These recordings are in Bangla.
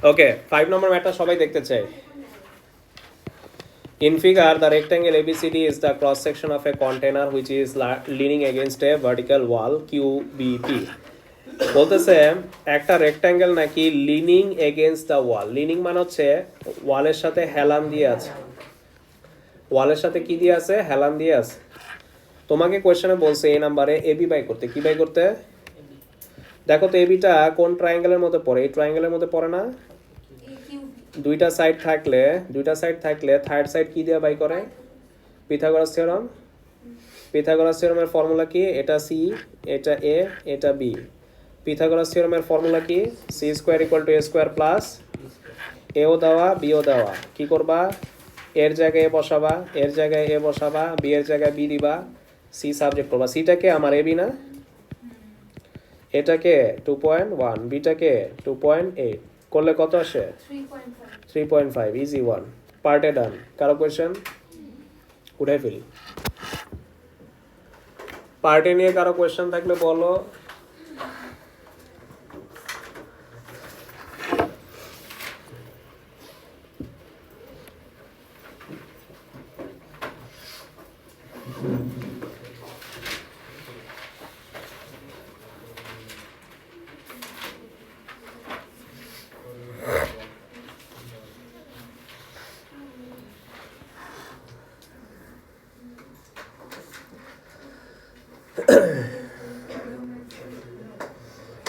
ওকে 5 নম্বর ম্যাথটা সবাই দেখতে চাই। In figure, the rectangle ABCD is the cross section of a container which is leaning against a vertical wall QBP. বলতেছে একটা রেক্ট্যাঙ্গেল নাকি lining against the wall. Lining মানে হচ্ছে ওয়ালের সাথে হেলান দিয়ে আছে। ওয়ালের সাথে কি দিয়ে আছে? হেলান দিয়ে আছে। তোমাকে কোয়েশ্চনে বলছে এই নাম্বারে এবি বাই করতে। কি বাই করতে? দেখো তো এবিটা কোন ট্রায়াঙ্গেলের মধ্যে পড়ে? এই ট্রায়াঙ্গেলের মধ্যে পড়ে না? দুইটা সাইড থাকলে থার্ড সাইড কি দিয়ে বাই করে? Pythagoras theorem. পিথাগোরাস থিওরামের ফর্মুলা কি? এটা সি, এটা এ, এটা বি। পিথাগোরাস থিওরামের ফর্মুলা কি? C square equal to A square plus এও দেওয়া বিও দেওয়া। কি করবা? এর জায়গায় এ বসাবা, এর জায়গায় এ বসাবা, বি এর জায়গায় বি দিবা, সি সাবজেক্ট করবা। সিটাকে আমার এ বি না, এটাকে 2.1, বিটাকে 2.8 করলে কত আসে? 3.5। ইজি ওয়ান, পার্টে ডান। কারো কোয়েশ্চেন? উঠাই ফেলি। পার্টে নিয়ে কারো কোয়েশ্চেন থাকলে বলো।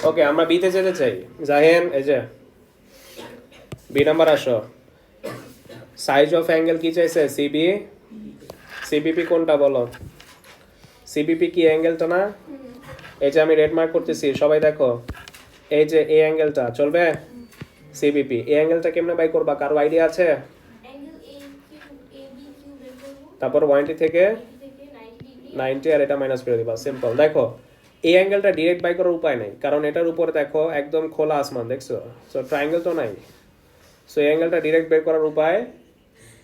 ওকে, আমরা বিতে যেতে চাই। জাহেন, এই যে বি নাম্বার আসো। সাইজ অফ অ্যাঙ্গেল কি চাইছে? সিবি। সিবিপি কোনটা বলো? সিবিপি কি অ্যাঙ্গেলটা না? এই যে আমি রেড মার্ক করতেছি, সবাই দেখো। এই যে এই অ্যাঙ্গেলটা চলবে? সিবিপি। এই অ্যাঙ্গেলটা কেমনে বাই করবা? কারো আইডিয়া আছে? তারপর 180 থেকে 90 আর এটা মাইনাস করে দিবা। সিম্পল। দেখো এই অ্যাঙ্গেলটা ডিরেক্ট বাই করার উপায় নেই, কারণ এটার উপরে দেখো একদম খোলা আসমান, দেখছো? সো ট্রায়াঙ্গেল তো নাই। সো এই অ্যাঙ্গেলটা ডিরেক্ট বের করার উপায়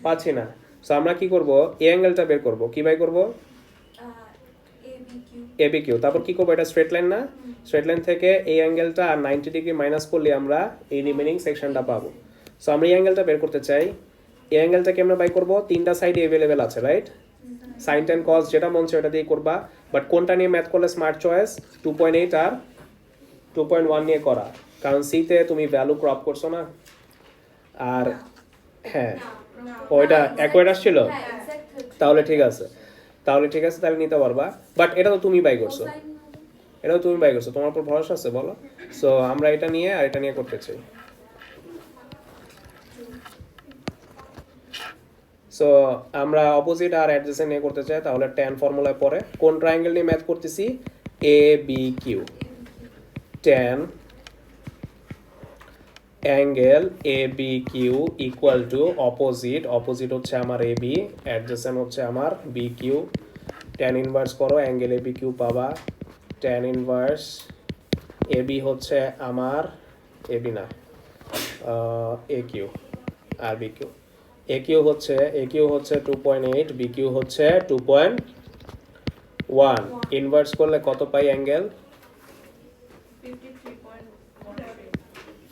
পাচ্ছি না। সো আমরা কি করব? এই অ্যাঙ্গেলটা বের করব। কি বাই করব? AB Q. তারপর কি করবো? এটা স্ট্রেট লাইন না? স্ট্রেট লাইন থেকে এই অ্যাঙ্গেলটা আর 90 ডিগ্রি মাইনাস করলে আমরা এই রিমেনিং সেকশনটা পাবো। সো আমরা এই অ্যাঙ্গেলটা বের করতে চাই। এই অ্যাঙ্গেলটাকে আমরা বাই করব। তিনটা সাইডে অ্যাভেলেবেল আছে, রাইট? সাইন টেন কস যেটা মন চায় ওটা দিয়ে করবা। বাট কোনটা নিয়ে ম্যাথ করলে স্মার্ট চয়েস? 2.8 আর 2.1 নিয়ে করা, কারণ সিতে তুমি ভ্যালু ক্রপ করছো না। আর হ্যাঁ, ওইটা অ্যাকোয়ার্ড আসছিল। তাহলে ঠিক আছে, তাহলে নিতে পারবা। বাট এটা তো তুমি বাই করছো, তোমার উপর ভরসা আছে, বলো। সো আমরা এটা নিয়ে আর এটা নিয়ে করতে চাই। সো আমরা অপোজিট আর অ্যাডজেসেন্ট নিয়ে করতে চাই, তাহলে ট্যান ফর্মুলায় পড়ে। কোন ট্রায়াঙ্গেল নিয়ে ম্যাথ করতেছি? A B Q. Tan angle A B Q equal to opposite হচ্ছে আমার এ বি, অ্যাডজেসেন্ট হচ্ছে আমার বি কিউ। ট্যান ইনভার্স করো, অ্যাঙ্গেল এ বি কিউ পাবা। ট্যান ইনভার্স এ বি হচ্ছে আমার এ বি না, এ কিউ, আর বি কিউ। এ কিউ হচ্ছে 2.8, বি কিউ হচ্ছে 2.1। ইনভার্স করলে কত পাই অ্যাঙ্গেল?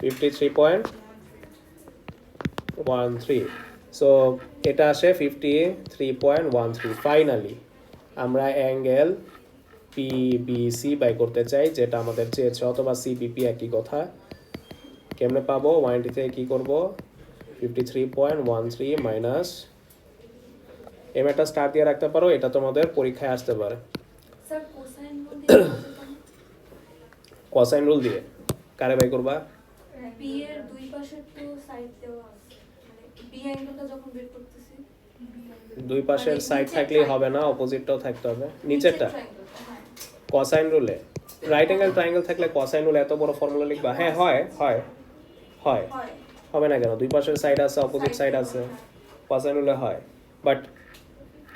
53.13। সো এটা আসে 53.13। ফাইনালি আমরা অ্যাঙ্গেল পিবিসি বাই করতে চাই, যেটা আমাদের চেয়েছে, অথবা সিবিপি একই কথা। কেমনে পাবো? 180 থেকে কী করবো? 53.13 মাইনাস, এম একটা স্টার দিয়ে রাখতে পারো, এটা তোমাদের পরীক্ষায় আসতে পারে। কোসাইন রুল দিয়ে কারে বাই করবা? বি এর দুই পাশে তো সাইড দেওয়া আছে, মানে বি অ্যাঙ্গেলটা যখন বের করতেছি দুই পাশের সাইড থাকলেই হবে না, অপোজিটটাও থাকতে হবে। নিচেরটা কোসাইন রুলে রাইট অ্যাঙ্গেল ট্রায়াঙ্গেল থাকলে কোসাইন রুলে এত বড় ফর্মুলা লিখবা? হ্যাঁ, হয় হবে না কেন? দুই পাশের সাইড আছে, অপোজিট সাইড আছে, কোসাইন রুলে হয়। বাট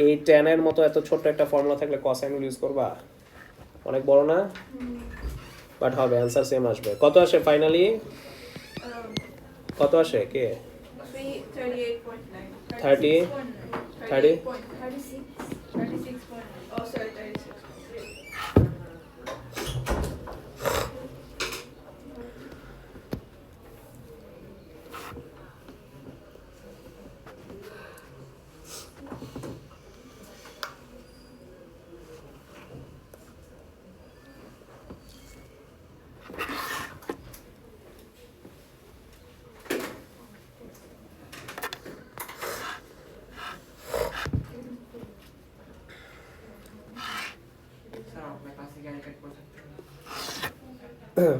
এই ট্যানের মতো এত ছোট্ট একটা ফর্মুলা থাকলে কোসাইন রুল ইউজ করবা? অনেক বড় না? বাট হবে, অ্যান্সার সেম আসবে। কত আসে ফাইনালি? কত আসে? কে? 30 36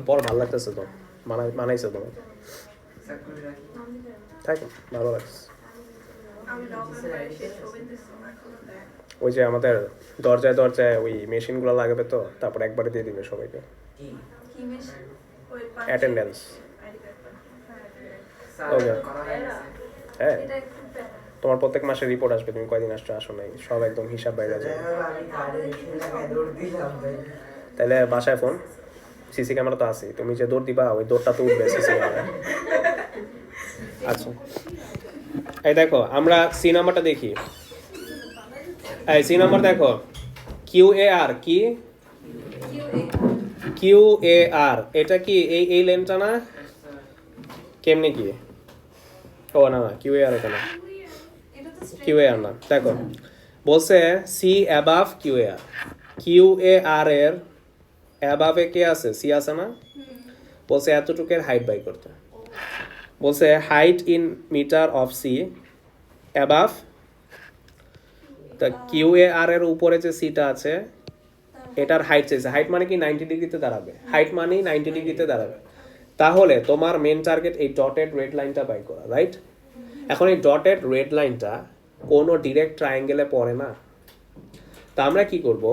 পর ভালো লাগতেছে তো, মানাইছে তোমার, নাম দিতে হবে। থাক ভালো লাগছে। আমি নভেম্বরে শেষ হবে দিচ্ছি এখনো দেয়। ওই যে আমাদের দরজায় দরজায় ওই মেশিনগুলো লাগাবে তো, তারপর একবারে দিয়ে দিবে সবাইকে কি মেশিন? ওই অ্যাটেন্ডেন্স। আইডি কার্ড ওকে হ্যাঁ, এটা একটু প্যারা। তোমার প্রত্যেক মাসে রিপোর্ট আসবে তুমি কয়দিন আসো নাই, সব একদম হিসাব বাইরে যাবে। তাহলে বাসায় ফোন, সিসি ক্যামেরা তো আছে, তুমি যে দৌড় দিবা ওই দৌড়টা তো উঠবে সিসি ক্যামেরা। আচ্ছা এই দেখো আমরা সি নাম্বারটা দেখি, এই সি নাম্বার দেখো, QAR কি, QAR এটা কি এই লেনটা না, কেমনে কি, ও না না QAR এটা না, এটা তো straight QAR না, দেখো বলছে সি অ্যাবাভ QAR, QAR এর অ্যাবাভে কে আছে, সি আছে না, বলছে এতটুকের হাইট বাই করতে, বলছে height in metre of C above, তা QAR এর উপরে যে সিটা আছে এটার হাইট চাইছে, হাইট মানে কি 90 ডিগ্রিতে দাঁড়াবে, হাইট মানেই 90 ডিগ্রিতে দাঁড়াবে, তাহলে তোমার মেন টার্গেট এই ডটেড রেড লাইনটা বাই করা, রাইট? এখন এই ডটেড রেড লাইনটা কোনো ডিরেক্ট ট্রায়াঙ্গেলে পড়ে না, তা আমরা কি করব,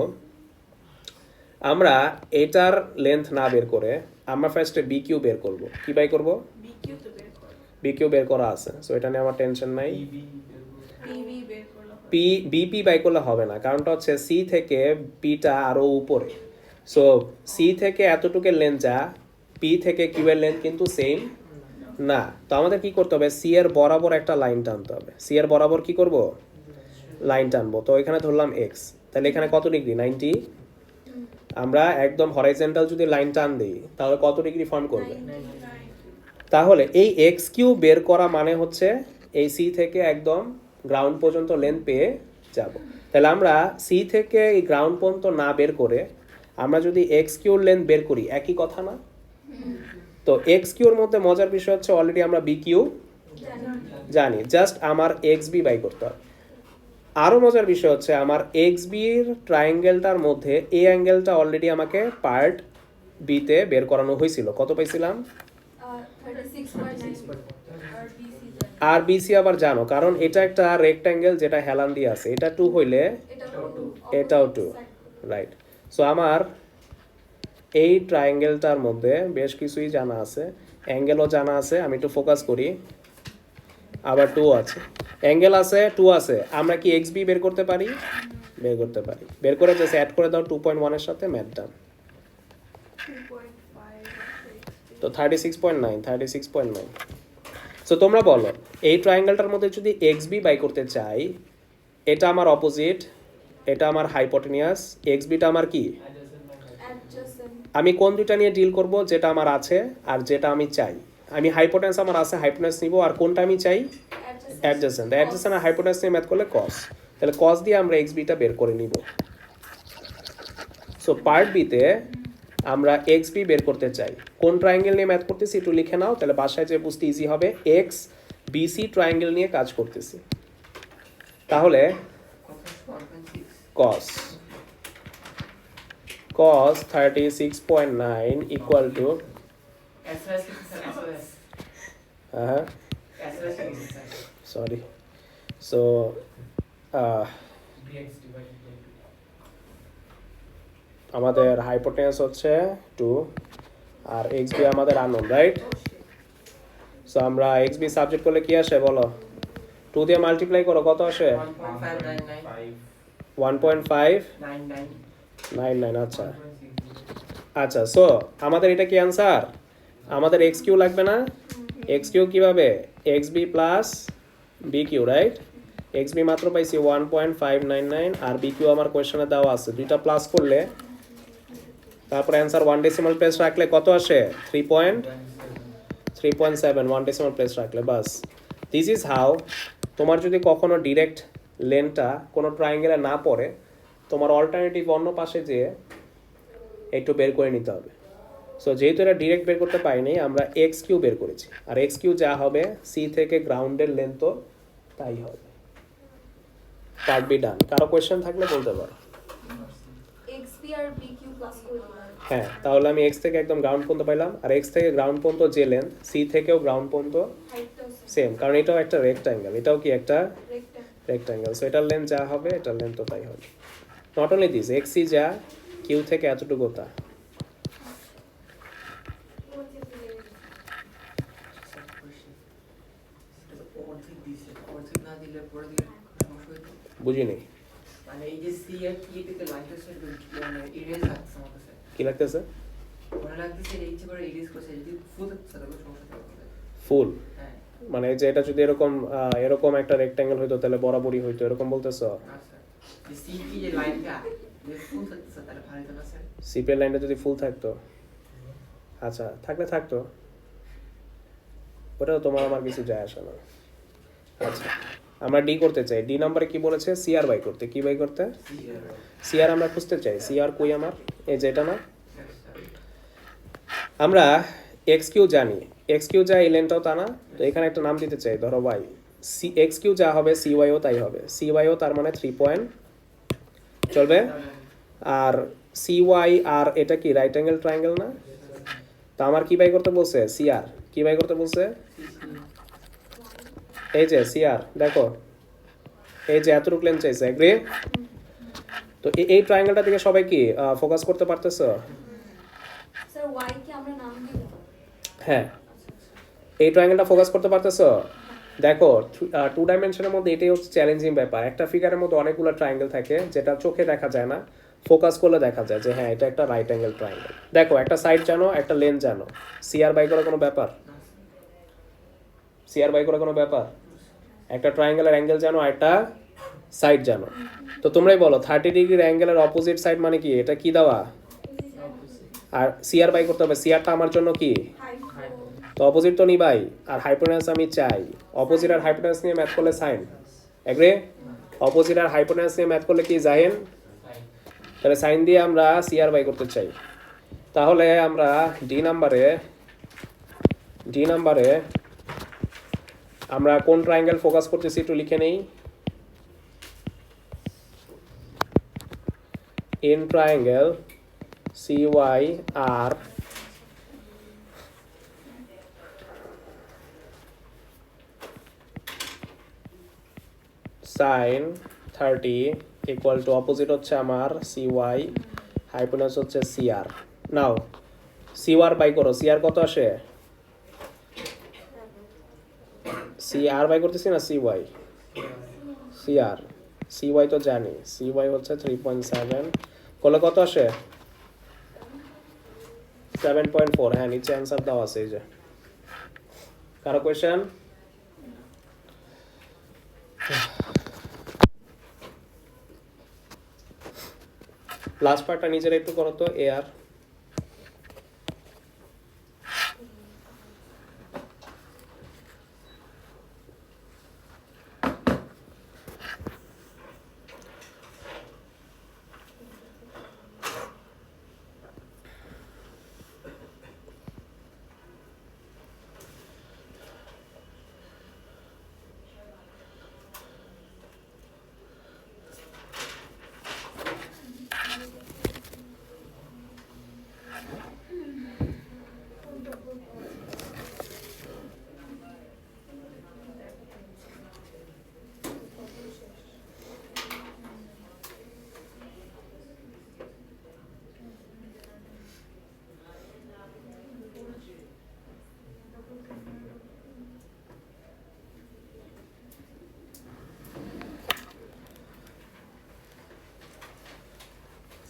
আমরা এটার লেন্থ না বের করে আমরা ফার্স্টে BQ বের করব, কি বাই করব, বিকিউ তো বের করো, BQ বের করা আছে, সো এটা নিয়ে আমার টেনশন নাই। পিভি বের করলো BP বাই করলে হবে না, কারণটা হচ্ছে সি থেকে পিটা আরো উপরে, সো সি থেকে এতটুকু লেন্থ যা, পি থেকে কিউ এর লেন্থ কিন্তু সেম না, তো আমাদের কি করতে হবে, সি এর বরাবর একটা লাইন টানতে হবে, সি এর বরাবর কি করব, লাইন টানবো, তো এখানে ধরলাম এক্স, তাহলে এখানে কত ডিগ্রি, 90, আমরা একদম হরাইজন্টাল যদি লাইন টান দিই তাহলে কত ডিগ্রি ফর্ম করবে, তাহলে এই এক্স কিউ বের করা মানে হচ্ছে এই সি থেকে একদম গ্রাউন্ড পর্যন্ত লেন্থ পেয়ে যাব, তাহলে আমরা সি থেকে এই গ্রাউন্ড পর্যন্ত না বের করে আমরা যদি এক্স কিউর লেন্থ বের করি একই কথা না, তো এক্স কিউর মধ্যে মজার বিষয় হচ্ছে অলরেডি আমরা বি কিউ জানি, জাস্ট আমার এক্স বি বাই করতে হবে, আরও মজার বিষয় হচ্ছে আমার এক্স বির ট্রায়াঙ্গেলটার মধ্যে এই অ্যাঙ্গেলটা অলরেডি আমাকে পার্ট বিতে বের করানো হয়েছিল, কত পাইছিলাম, 36.9 আর BC আর বিসি আবার জানো, কারণ এটা একটা রেক্ট্যাঙ্গেল যেটা হেলান দিয়ে আছে, এটা 2 হইলে এটাও 2, রাইট? সো আমার এই ট্রায়াঙ্গেলটার মধ্যে বেশ কিছুই জানা আছে, অ্যাঙ্গেলও জানা আছে, আমি একটু ফোকাস করি, আবার 2 আছে, অ্যাঙ্গেল আছে, 2 আছে, আমরা কি এক্স বি বের করতে পারি, বের করতে পারি, বের করে জাস্ট অ্যাড করে দাও 2.1 এর সাথে, ম্যাথ ডান, 2.5 তো 36.9, সো তোমরা বলো এই ট্রায়াঙ্গেলটার মধ্যে যদি এক্স বি বাই করতে চাই, এটা আমার অপোজিট, এটা আমার হাইপোটেনিয়াস, এক্স বিটা আমার কি, adjacent আমি কোন দুইটা নিয়ে ডিল করব, যেটা আমার আছে আর যেটা আমি চাই, আমি হাইপোটেন্স আমার আছে, হাইপোটেন্স নিব, আর কোনটা আমি চাই, অ্যাডজেসেন্ট, অ্যাডজেসেন্ট আর হাইপোটেন্স নিয়ে ম্যাথ করলে কস, তাহলে কস দিয়ে আমরা এক্স বিটা বের করে নিব, সো পার্ট বিতে আমরা এক্স বি বের করতে চাই, কোন ট্রায়াঙ্গেল নিয়ে ম্যাথ করতেছি একটু লিখে নাও, তাহলে বাসায় যে বুঝতে ইজি হবে, এক্স বিসি ট্রায়াঙ্গেল নিয়ে কাজ করতেছি, তাহলে cos 36.9 equal to sorry, so আমাদের হাইপোটেন্স হচ্ছে 2 আর এক্স বি আমাদের আননোন, রাইট? সো আমরা এক্স বি সাবজেক্ট করলে কি আসে বলো, 2 দিয়ে মাল্টিপ্লাই করো, কত আসে, 1.599, আচ্ছা আচ্ছা, সো আমাদের এটা কি অ্যান্সার, আমাদের এক্স কিউ লাগবে না, এক্স কিউ কিভাবে, X B plus B Q, right? X B মাত্র পাইছি 1.599 আর বি কিউ আমার কোয়েশ্চনে দেওয়া আছে, দুইটা প্লাস করলে তারপর অ্যান্সার 1 ডেসিমাল প্লেস রাখলে কত আসে, 3.7, 1 ডেসিমাল প্লেস রাখলে বাস, দিস ইজ হাউ, তোমার যদি কখনো ডিরেক্ট লেনটা কোনো ট্রায়াঙ্গেলে না পড়ে, তোমার অল্টারনেটিভ অন্য পাশে যেয়ে একটু বের করে নিতে হবে, সো যেহেতু এটা ডিরেক্ট বের করতে পারিনি, আমরা এক্স কিউ বের করেছি, আর এক্স কিউ যা হবে সি থেকে গ্রাউন্ডের লেন্থ তাই হবে, পার্ট বি ডান, কারো কোয়েশ্চেন থাকলে বলতে পারো, XP আর BQ প্লাস করে দিলাম হ্যাঁ, তাহলে আমি এক্স থেকে একদম গ্রাউন্ড পর্যন্ত পাইলাম, আর এক্স থেকে গ্রাউন্ড পর্যন্ত যে লেন্থ, সি থেকেও গ্রাউন্ড পর্যন্ত হাইটটাও সেম, কারণ এটাও একটা রেক্টাঙ্গেল, এটাও কি একটা রেক্টা রেক্টাঙ্গেল, সো এটার লেন্থ যা হবে এটার লেন্থও তাই হবে। Not only this, X C যা, কিউ থেকে এতটুকু তা। অর্ধেক দিছে, অর্ধেক না দিলে পরে দিলে সমস্যা হইতো। বুঝিনি মানে এই যে সি আর কি থেকে লাইনটা সেট মানে ইরেজ লাগছে আমার কাছে, কি লাগতেছে? মনে লাগতেছে এটা ইচ্ছে করে ইরেজ করছে, যদি ফুল থাকছে তাহলে সমস্যা থাকবে। ফুল হ্যাঁ মানে যে এটা যদি এরকম এরকম একটা রেক্টাঙ্গেল হইতো তাহলে বরাবরই হইতো, এরকম বলতেছো? আচ্ছা, যে সি কি যে লাইনটা যে ফুল থাকছে তাহলে ভালো হতো না স্যার? সিপিএল লাইনটা যদি ফুল থাকতো, আচ্ছা থাকলে থাকতো, ওটা তোমার আমার কিছু যায় আসে না। আচ্ছা আমরা ডি করতে চাই, ডি নাম্বারে কি বলেছে? সিআর বাই করতে, কি বাই করতে? সিআর আমরা খুঁজতে চাই, সিআর কই আমার? এই যেটা না, আমরা এক্স কিউ জানি, এক্স কিউ যা এই লেনটাও তা না, তো এখানে একটা নাম দিতে চাই, ধরো ওয়াই, সি এক্স কিউ যা হবে সি ওয়াইও তাই হবে, সি ওয়াইও তার মানে 3 পয়েন্ট চলবে, আর সি ওয়াই আর এটা কি রাইট অ্যাঙ্গেল ট্রায়াঙ্গেল না? তো আমার কি বাই করতে বলছে? সিআর কি বাই করতে বলছে? এই যে সিআর, দেখো এই যে এতটুকু লেন্থ চাইছে, এগ্রি? তো এই ট্রায়াঙ্গেলটা থেকে সবাই কি ফোকাস করতে পারতেছো? স্যার ওয়াই কি আমরা নাম দিলাম? হ্যাঁ, এই ট্রায়াঙ্গেলটা ফোকাস করতে পারতেছো? দেখো 2 ডাইমেনশনের মধ্যে এটাই হচ্ছে চ্যালেঞ্জিং ব্যাপার, একটা ফিগারের মধ্যে অনেকগুলো ট্রায়াঙ্গেল থাকে যেটা চোখে দেখা যায় না, ফোকাস করলে দেখা যায় যে হ্যাঁ এটা একটা রাইট অ্যাঙ্গেল ট্রায়াঙ্গেল। দেখো একটা সাইড জানো, একটা লেন্থ জানো, সিআর বাই করা কোনো ব্যাপার? সিআর বাই করা কোনো ব্যাপার? একটা ট্রায়াঙ্গেলের অ্যাঙ্গেল জানো আর একটা সাইড জানো, তো তোমরাই বলো 30 ডিগ্রির অ্যাঙ্গেলের অপোজিট সাইড মানে কি? এটা কি দেওয়া? আর সিআর বাই করতে হবে, সিআরটা আমার জন্য কি? তো অপোজিট তো নিবাই, আর হাইপোটেনাস আমি চাই, অপোজিট আর হাইপোটেনাস নিয়ে ম্যাথ করলে সাইন, এগ্রি? অপোজিট আর হাইপোটেনাস নিয়ে ম্যাথ করলে কি জাহিন? তাহলে সাইন দিয়ে আমরা সিআর বাই করতে চাই, তাহলে আমরা ডি নাম্বারে আমরা কোন ট্রায়াঙ্গেল ফোকাস করতেছি একটু লিখে নেই। In triangle CYR sin 30 equal to opposite হচ্ছে আমার CY, হাইপোটেনাস হচ্ছে CR। নাও CR বাই করো, CR কত আসে? CR বাই করতেছি না CY, CR CY তো জানি, CY হচ্ছে 3.7 করলে কত আসে? 7.4। হ্যাঁ নিচে অ্যান্সার দেওয়া আছে, এই যে। কারো কোয়েশ্চেন? লাস্ট পার্টটা নিজেরা একটু করো তো, এআর।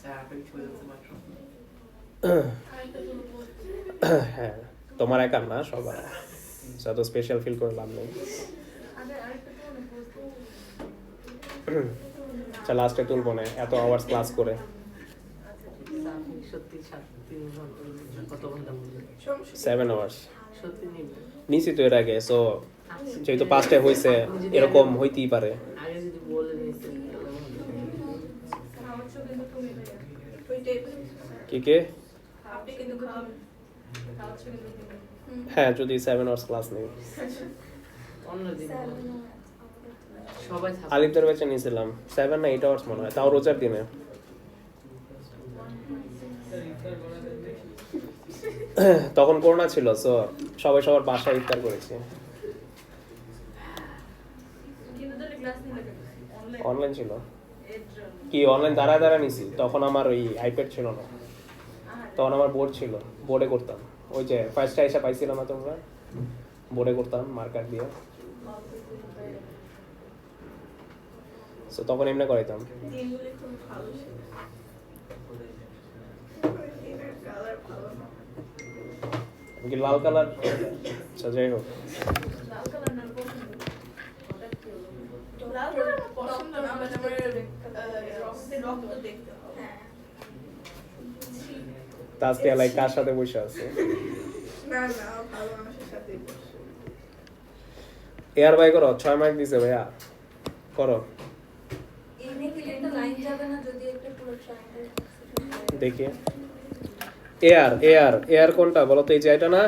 স্যার আপনি ছবি দিতে মাত্র হ্যাঁ তোমার একার না, সবার, তো স্পেশাল ফিল করে লাভ নেই। আচ্ছা লাস্টে তুলবো না, এত আওয়ার্স ক্লাস করে। সত্যি 7 ঘন্টা বললেন? 7 আওয়ার্স সত্যি নিবে নিছি তো এর আগে, সো যেহেতু 5টায় হয়েছে এরকম হইতেই পারে। আগে যদি বলে দিতেন কি কে? আপনি কিন্তু খাওয়াবেন। হ্যাঁ যদি 7 আওয়ার্স ক্লাস নেই। অন্যদিন সবাই আলিফদের ব্যাচে নিয়েছিলাম 7 না 8 আওয়ার্স মনে হয়, তাও রোজার দিনে। তখন করোনা ছিল, সো সবাই সবার বাসায় ইফতার করেছি। অনলাইন ছিল কি, অনলাইন দাঁড়ায় দাঁড়ায় নিছি, তখন আমার ওই আইপ্যাড ছিল না, তখন আমার বোর্ড ছিল, বোর্ডে করতাম। ওই যে ফার্স্টে এসে পাইছিলাম না তোমরা, বোর্ডে করতাম মার্কার দিয়ে। সো তখন এমনি করাইতাম। দিনগুলি খুব ভালো ছিল। দিনের কালার ভালো না। কি লাল কালার, আচ্ছা যাই হোক। লাল কালার আমার পছন্দ না, বাট আমার রক্ত দেখতে হবে। হ্যাঁ। তাজকে লাইক কার সাথে বসে আছে? না না, ভালো মানুষের সাথেই বসে। এয়ার বাই করো, 6 মার্ক দিছে ভাইয়া, করো এমনি কি একটা লাইন যাবে না যদি একটা পুরো ট্রায়াঙ্গেল দেখি। এয়ার এয়ার এয়ার কোনটা বলো তো? এই যে এটা না,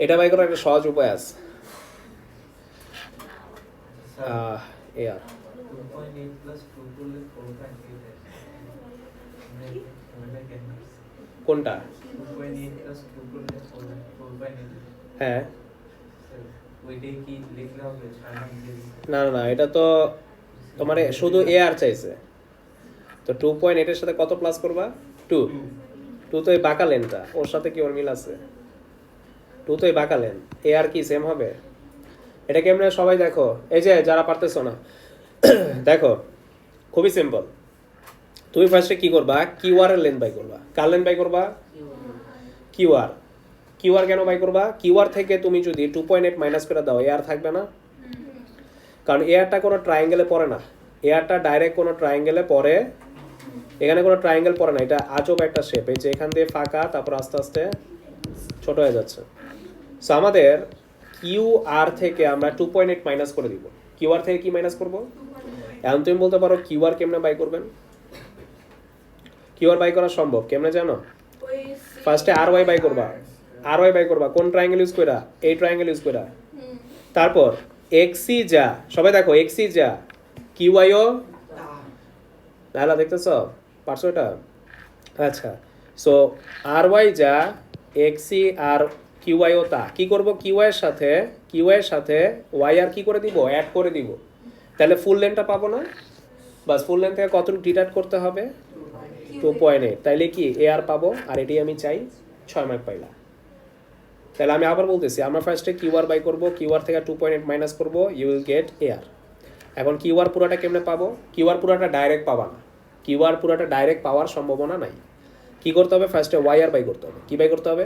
এটা বাই করার একটা সহজ উপায় আছে। এয়ার 2.8 plus 2 করলে 4.8 কোনটা? 2.8 plus 2 করলে 4.8। হ্যাঁ, ওইটাই কি লিখলে হবে? না না না, এটা তো তোমার শুধু এয়ার চাইছে, তো 2.8 এর সাথে কত প্লাস করবা? 2 2 তো এই বাঁকা লেনটা, ওর সাথে কি ওর মিল আছে? 2 তো এই বাঁকা লেন, এয়ার কি সেম হবে? এটা কেমনে সবাই দেখো, এই যে যারা পারতেছো না দেখো, খুবই সিম্পল। তুমি ফার্স্টে কি করবা? কিউআর এর লেন বাই করবা। কার লেন বাই করবা? কিউআর। কিউআর কেন বাই করবা? কিউআর থেকে তুমি যদি 2.8 মাইনাস করে দাও, এয়ার থাকবে না, কারণ এয়ারটা কোনো ট্রায়াঙ্গেলে পড়ে না, এয়ারটা ডাইরেক্ট কোনো ট্রায়াঙ্গেলে পড়ে, এখানে কোনো ট্রায়াঙ্গেল পড়ে না, এটা আজব একটা শেপ, এই যে এখান দিয়ে ফাঁকা, তারপর আস্তে আস্তে ছোট হয়ে যাচ্ছে। সো আমাদের কিউ আর থেকে আমরা 2.8 মাইনাস করে দিব। কিউ আর থেকে কি মাইনাস করব? এখন তুমি বলতে পারো কিউ আর কেমনে বাই করবেন? কিউ আর বাই করা সম্ভব, কেমনে জানো? ওই ফার্স্টে আর ওয়াই বাই করবা, আর ওয়াই বাই করবা কোন ট্রায়াঙ্গেল ইউজ কইরা? এই ট্রায়াঙ্গেল ইউজ কইরা। তারপর এক্সি যা, সবাই দেখো এক্সি যা, কিউআইও নালা দেখতেছ, পারছো এটা? আচ্ছা, সো আর ওয়াই যা, এক্সি আর কিউআইও তা, কি করব? কিউআই এর সাথে ওয়াই আর কি করে দিব? অ্যাড করে দিব, তাহলে ফুল লেনটা পাবো না? বাস, ফুল লেন থেকে কতটুকু ডিডাক্ট করতে হবে? 2.8, তাইলে কি এ আর পাবো, আর এটাই আমি চাই, 6 মার্ক পাইলা। তাহলে আমি আবার বলতেছি, আমরা ফার্স্টে কিউআর বাই করব, কিউআর থেকে 2.8 মাইনাস করব, ইউ উইল গেট এয়ার। এখন কিউআর পুরোটা কেমনে পাবো? কিউআর পুরোটা ডাইরেক্ট পাবা না, কিউআর পুরোটা ডাইরেক্ট পাওয়ার সম্ভাবনা নাই। কি করতে হবে? ফার্স্টে ওয়াইআর বাই করতে হবে। কি বাই করতে হবে?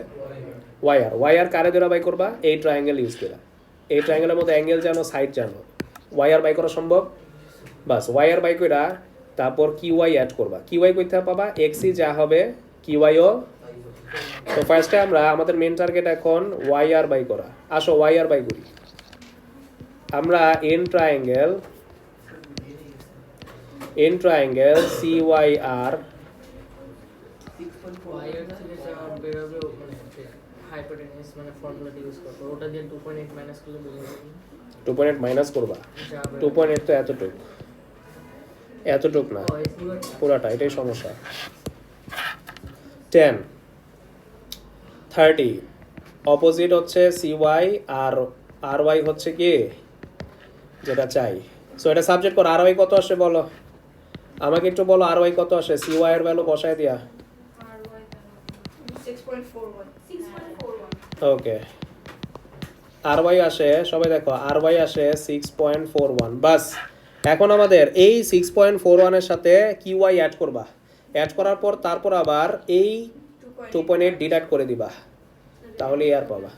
ওয়াইআর। ওয়াইআর কারে ধরে বাই করবা? এই ট্রায়াঙ্গেল ইউজ করে, এই ট্রায়াঙ্গেলের মধ্যে অ্যাঙ্গেল জানো, সাইড জানো, ওয়াইআর বাই করা সম্ভব। বাস, ওয়াইআর বাই কইরা তারপর কিউআই অ্যাড করবা। কিউআই কইতে পাবা এক্সি যা হবে, কিউআইও। তো ফার্স্টে আমরা আমাদের মেন টার্গেট এখন ওয়াইআর বাই করা। আসো ওয়াইআর বাই করি। আমরা এন ট্রায়াঙ্গেল CYR ওয়াইয়ার থেকে যা বেরোবে মানে হাইপোটেনিউস মানে ফর্মুলাটা ইউজ করবো, ওটা দিয়ে 2.8 মাইনাস করলে বোঝা যাবে। 2.8 মাইনাস করবা, 2.8 তো এতটুক না, পুরাটা, এটাই সমস্যা। 10 30 অপোজিট হচ্ছে CY আর RY হচ্ছে কি যেটা চাই। সো এটা সাবজেক্ট করো। RY কত আসে বলো আমাকে, একটু বলো RY কত আসে? CY এর ভ্যালু বসায় দিয়া। 6.41 ওকে, RY আসে, সবাই দেখো RY আসে 6.41। বাস, এখন আমাদের এই 6.41 এর সাথে QY অ্যাড করবা, অ্যাড করার পর তারপর আবার এই 2.8 ডিডাক্ট করে দিবা, তাহলে আর পাবা।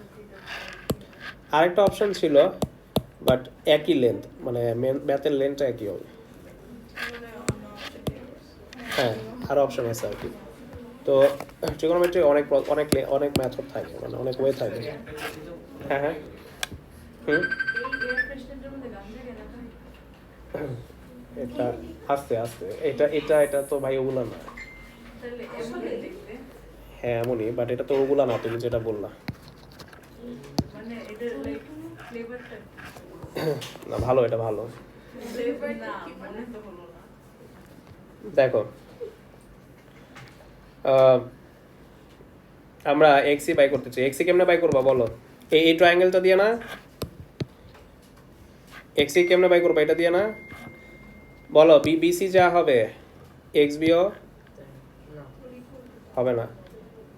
আরেকটা অপশন ছিল, বাট একই লেন্থ, মানে ম্যাথের লেন্থটা একই হবে। হ্যাঁ, আরও অপশন আছে আর কি। তো ট্রিগোনোমেট্রি অনেক অনেক মেথড থাকে, মানে অনেক ওয়ে থাকে। হ্যাঁ হ্যাঁ এটা আস্তে আস্তে, এটা তো ভাই ওগুলা না। হ্যাঁ এমনই, বাট এটা তো ওগুলা না, তুমি যেটা বললা। না ভালো, এটা ভালো। দেখো আমরা এক্সি বাই করতে চাই। এক্সি কেমনে বাই করবা বলো? এই ট্রায়াঙ্গেলটা দিয়ে না? এক্সি কেমনে বাই করবা? এটা দিয়ে না? বলো বিসি যা হবে এক্স বিও না হবে না,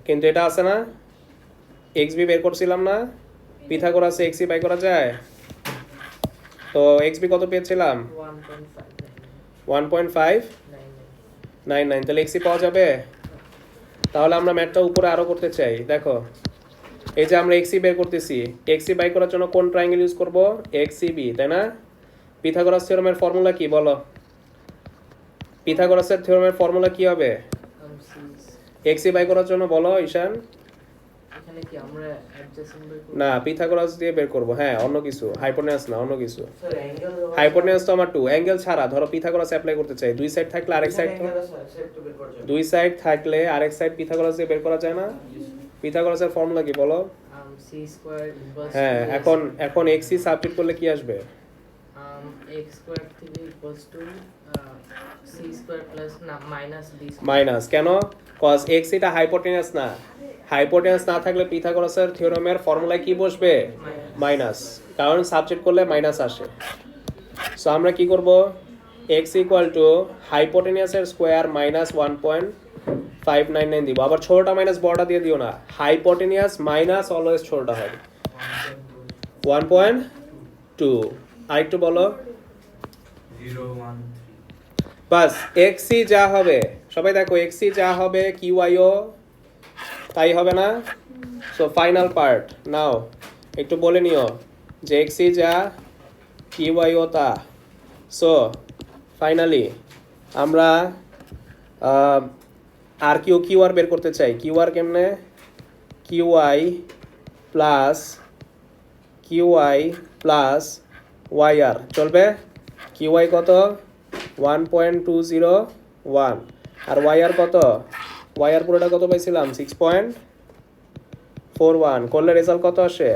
কিন্তু এটা আছে না, এক্স বি বের করছিলাম না, পিথাগোরাস এক্সি বাই করা যায়। তো এক্স বি কত পেয়েছিলাম? 1.599, তাহলে এক্সি পাওয়া যাবে। তাহলে আমরা ম্যাথটা উপরে আরো করতে চাই। দেখো এই যে আমরা এক্সি বের করতেছি, এক্সি বাই করার জন্য কোন ট্রায়াঙ্গেল ইউজ করব? এক্সিবি, তাই না? পিথাগোরাস থিওরেমের ফর্মুলা কি বলো? পিথাগোরাসের থিওরেমের ফর্মুলা কি হবে এক্সি বাই করার জন্য? বলো ঈশান। এখানে কি আমরা অ্যাডজাসেন্ট বের করব? না, পিথাগোরাস দিয়ে বের করব। হ্যাঁ, অন্য কিছু, হাইপোটেনাস না, অন্য কিছু। স্যার অ্যাঙ্গেল হাইপোটেনাস তো আমার 2 অ্যাঙ্গেল ছাড়া ধরো পিথাগোরাস অ্যাপ্লাই করতে চাই, দুই সাইড থাকলে আরেক সাইড, দুই সাইড থাকলে আরেক সাইড পিথাগোরাস দিয়ে বের করা যায় না? পিথাগোরাসের ফর্মুলা কি বলো? সি স্কয়ার ইকুয়ালস হ্যাঁ, এখন এক্সি সাবস্টিটিউট করলে কি আসবে? এক্স স্কয়ার থেকে equals to C square plus না মাইনাস ডি মাইনাস কেন? কজ এক্স এটা হাইপোটেনাস না, হাইপোটেনাস না থাকলে পিথাগোরাসের থিওরেমের ফর্মুলায় কি বসবে? মাইনাস, কারণ সাবজেক্ট করলে মাইনাস আসে। সো আমরা কি করব? এক্স ইকুয়াল টু হাইপোটেনাসের স্কোয়ার মাইনাস 1.599 দিব। আবার ছোটটা মাইনাস বড়টা দিয়ে দিও না, হাইপোটেনাস মাইনাস অলওয়েজ ছোটটা হবে 1.2। আরেকটু বলো। 013 বাস এক্সি যা হবে, সবাই দেখো এক্সি যা হবে কিউআইও তাই হবে না? সো ফাইনাল পার্ট নাও একটু বলে নিও যে এক্সি যা কিউআইও তা। সো ফাইনালি আমরা আর কিউআর বের করতে চাই। কিউআর কেমনে? কিউআই প্লাস ওয়াইআর চলবে। কিউআই কত? 1.201 আর ওয়াইআর কত? ওয়াইআর পুরোটা কত পাইছিলাম? 6.41 করলে রেজাল্ট কত আসে?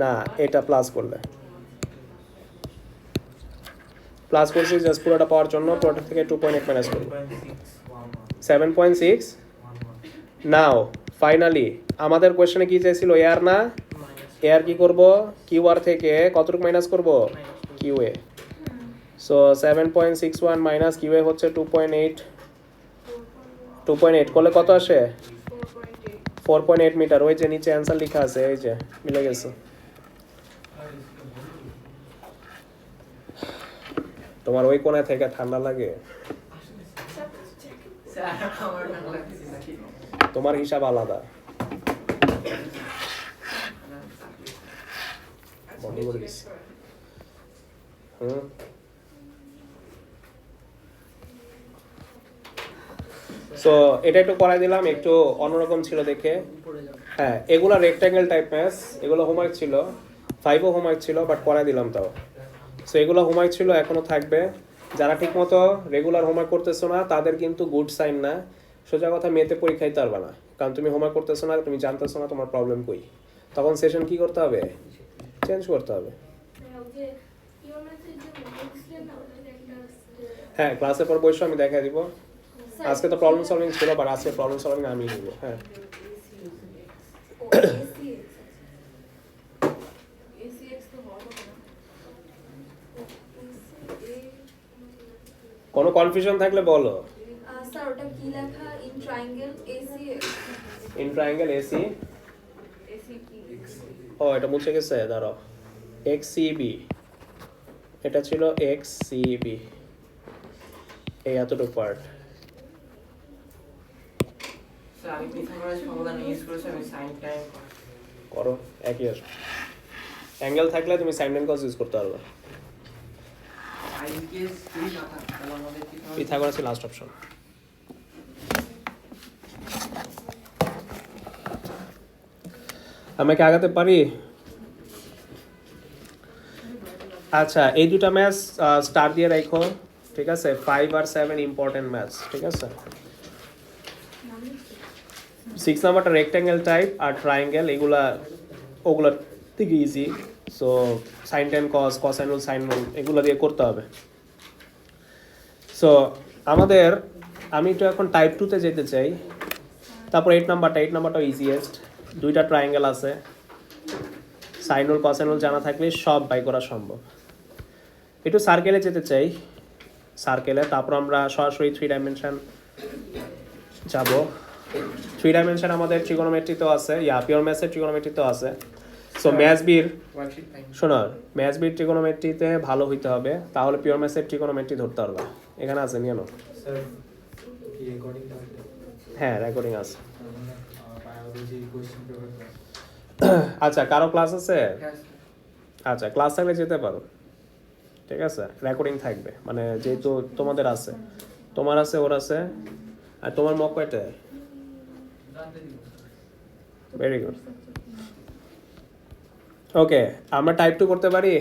না, এটা প্লাস করলে, প্লাস করছি জাস্ট পুরোটা পাওয়ার জন্য, পুরোটা থেকে 2.8 মাইনাস করব 7.6। নাও ফাইনালি আমাদের কোয়েশ্চনে কি চাইছিল? এয়ার না? এয়ার কি করব? কিউআর থেকে কতটুকু মাইনাস করব? কিউএ। সো 7.61 মাইনাস কিউএ হচ্ছে 2.8। 2.8 করলে কত আসে? 4.8 মিটার। ওই যে নিচে অ্যান্সার লেখা আছে, এই যে মিলে গেছে। তোমার ওই কোণা থেকে ঠান্ডা লাগে, তোমার হিসাব আলাদা। বন্ধ করে দিছি। সো এটা একটু করাই দিলাম, একটু অন্যরকম ছিল দেখে। হ্যাঁ, এগুলো রেক্ট্যাঙ্গেল টাইপ ম্যাথস, এগুলো হোমওয়ার্ক ছিল, 5ও হোমওয়ার্ক ছিল, বাট করাই দিলাম তাও। সো এগুলো হোমওয়ার্ক ছিল, এখনো থাকবে। যারা ঠিকমতো রেগুলার হোমওয়ার্ক করতেছো না তাদের কিন্তু গুড সাইন না। সোজা কথা, মেয়েতে পরীক্ষায় পারবে না, কারণ তুমি হোমওয়ার্ক করতেছো না, তুমি জানতেছো না তোমার প্রবলেম কই। তখন সেশন কি করতে হবে? চেঞ্জ করতে হবে। হ্যাঁ, ক্লাসের পর বসে আমি দেখাই দিব। আজকে তো প্রবলেম সলভিং ছিল, বাট আজকে প্রবলেম সলভিং আমি দিব। হ্যাঁ, কোনো কনফিউশন থাকলে বলো। স্যার ওটা কি লেখা? In triangle AC. ও, এটা মুছে গেছে, দাঁড়াও। এক্সসিবি, এটা ছিল এক্সসিবি, এই এতটুকু পার্ট। স্যার আমি পিথাগোরাস ফর্মুলা ইউজ করেছি, আমি sin টাইম করো, একই আসবে। অ্যাঙ্গেল থাকলে তুমি sin and cos ইউজ করতে পারবে। আই কেস যদি না থাকে তাহলে আমাদের পিথাগোরাস লাস্ট অপশন। আমরা কি আগাতে পারি? আচ্ছা, এই দুটা ম্যাথস স্টার দিয়ে রাখো, ঠিক আছে? 5 আর 7 ইম্পর্টেন্ট ম্যাথস, ঠিক আছে? 6 নাম্বারটা রেক্ট্যাঙ্গেল টাইপ আর ট্রায়াঙ্গেল, ওগুলা থেকে ইজি। সো সাইন টেন কস, কসাইন রুল, সাইন রুল, এগুলো দিয়ে করতে হবে। সো আমাদের আমি একটু এখন টাইপ 2-তে যেতে চাই। তারপর 8 নাম্বারটা ইজিয়েস্ট। দুইটা ট্রায়াঙ্গেল আছে, সাইনুল কসাইনুল জানা থাকলে সব বাই করা সম্ভব। একটু সার্কেলে যেতে চাই, সার্কেলে তারপর আমরা সরাসরি 3 ডাইমেনশন যাব। 3 ডাইমেনশন আমাদের ট্রিগোনোমেট্রিতেও আছে, পিওর ম্যাথসের ট্রিগোনোমেট্রিতেও আছে। সো ম্যাথস বির শোনো, ম্যাথস বির ট্রিগোনোমেট্রিতে ভালো হইতে হবে, তাহলে পিওর ম্যাথসের ট্রিগোনোমেট্রি ধরতে পারবা। এখানে আছে নিয়ে নাও। স্যার কি রেকর্ডিং করতে? হ্যাঁ রেকর্ডিং আছে। Biology question paper class. আচ্ছা কারো ক্লাস আছে? হ্যাঁ আচ্ছা ক্লাস থাকলে যেতে পারো, ঠিক আছে, রেকর্ডিং থাকবে। মানে যেহেতু তোমাদের আছে, তোমার আছে, ওর আছে, আর তোমার মক কয়টা? Very good. ওকে, আমরা টাইপ 2 করতে পারি।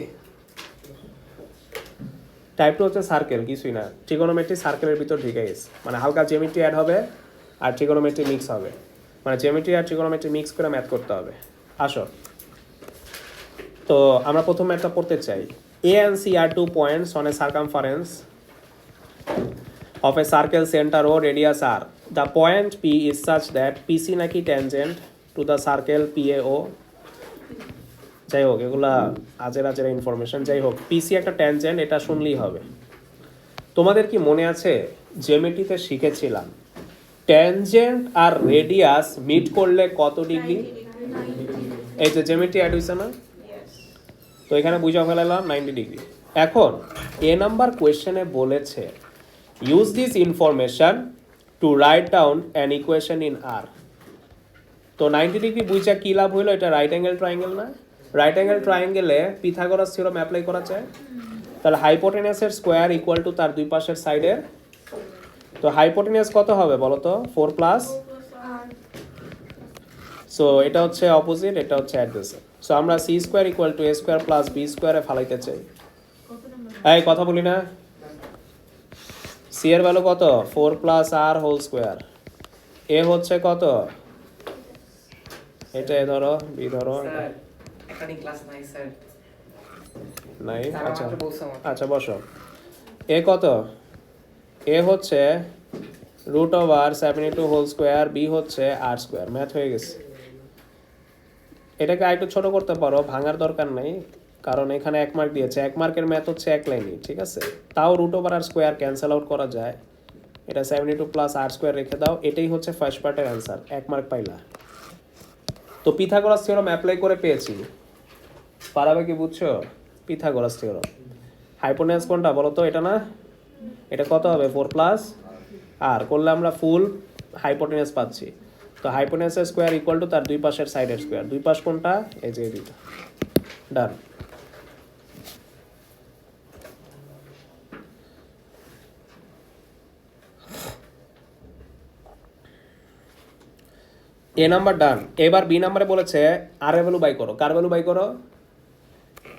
টাইপ 2 হচ্ছে সার্কেল, কিছুই না, ট্রিগোনোমেট্রি সার্কেলের ভিতর ঢুকে গেছে। মানে হালকা জিওমেট্রি অ্যাড হবে আর ট্রিগোনোমেট্রি মিক্স হবে, মানে জিওমেট্রি আর ট্রিগোনোমেট্রি মিক্স করে ম্যাথ করতে হবে। আসো, তো আমরা প্রথম ম্যাথটা পড়তে চাই। A and C are 2 points on a circumference of a circle center O radius r. The point P is such that PC নাকি tangent to the circle PAO. যাই হোক, এগুলা আজের ইনফরমেশন। যাই হোক, পিসি একটা ট্যানজেন্ট, এটা শুনলেই হবে। তোমাদের কি মনে আছে জিওমেট্রিতে শিখেছিলাম ট্যানজেন্ট আর রেডিয়াস মিট করলে কত ডিগ্রি? এই যে জিওমেট্রি অ্যাড হইছে না, তো এখানে বুঝা ফেলালাম 90 ডিগ্রি। এখন এ নাম্বার কোয়েশ্চেনে বলেছে use this information to write down an equation in R. তো 90 ডিগ্রি বুঝা কি লাভ হইলো? এটা রাইট অ্যাঙ্গেল ট্রায়াঙ্গেল না? রাইট অ্যাঙ্গেল ট্রায়াঙ্গেলে পিথাগোরাস থিওরেম অ্যাপ্লাই করা যায়। তাহলে হাইপোটেনাসের স্কোয়ার ইকুয়াল টু তার দুই পাশের সাইডের। তো হাইপোটেনাস কত হবে বলো তো? 4 প্লাস, সো এটা হচ্ছে অপোজিট, এটা হচ্ছে অ্যাডজেসেন্ট। সো আমরা C square equal to A square plus B স্কোয়ারে ফালাইতে চাই। এই কথা বলি না, সি এর ভ্যালু কত? 4 প্লাস আর হোল স্কোয়ার। এ হচ্ছে কত? এটা এ ধরো, বি ধরো, স্যার এখানে ক্লাস নাই স্যার। নাই। স্যার আচ্ছা আমাকে বলছে আমাকে। আচ্ছা বসো। এ কত? এ হচ্ছে root over 72 whole square, B হচ্ছে আর স্কোয়ার। ম্যাথ হয়ে গেছে। এটাকে আরেকটু ছোট করতে পারো, ভাঙার দরকার নেই, কারণ এখানে 1 মার্ক দিয়েছে। 1 মার্কের ম্যাথ হচ্ছে এক লাইনই, ঠিক আছে। তাও রুট ওভার আর স্কোয়ার ক্যান্সেল আউট করা যায়, এটা 72 প্লাস আর স্কোয়ার রেখে দাও। এটাই হচ্ছে ফার্স্ট পার্টের অ্যান্সার, 1 মার্ক পাইলা। তো পিথাগোরাস থিওরেম অ্যাপ্লাই করে পেয়েছি, পারাবে কি বুঝছো? Pythagoras theorem. হাইপোটেনাস কোনটা বলো তো? এটা না? এটা কত হবে? 4 প্লাস আর করলে আমরা ফুল হাইপোটেনাস পাচ্ছি। তো হাইপোটেনাসের স্কোয়ার ইকুয়াল টু তার দুই পাশের সাইডের স্কোয়ার। দুই পাশ কোনটা? এই যে দুইটা। ডান। এ নাম্বার ডান। এবার বি নাম্বারে বলেছে আর এর ভ্যালু বাই করো। কার ভ্যালু বাই করো?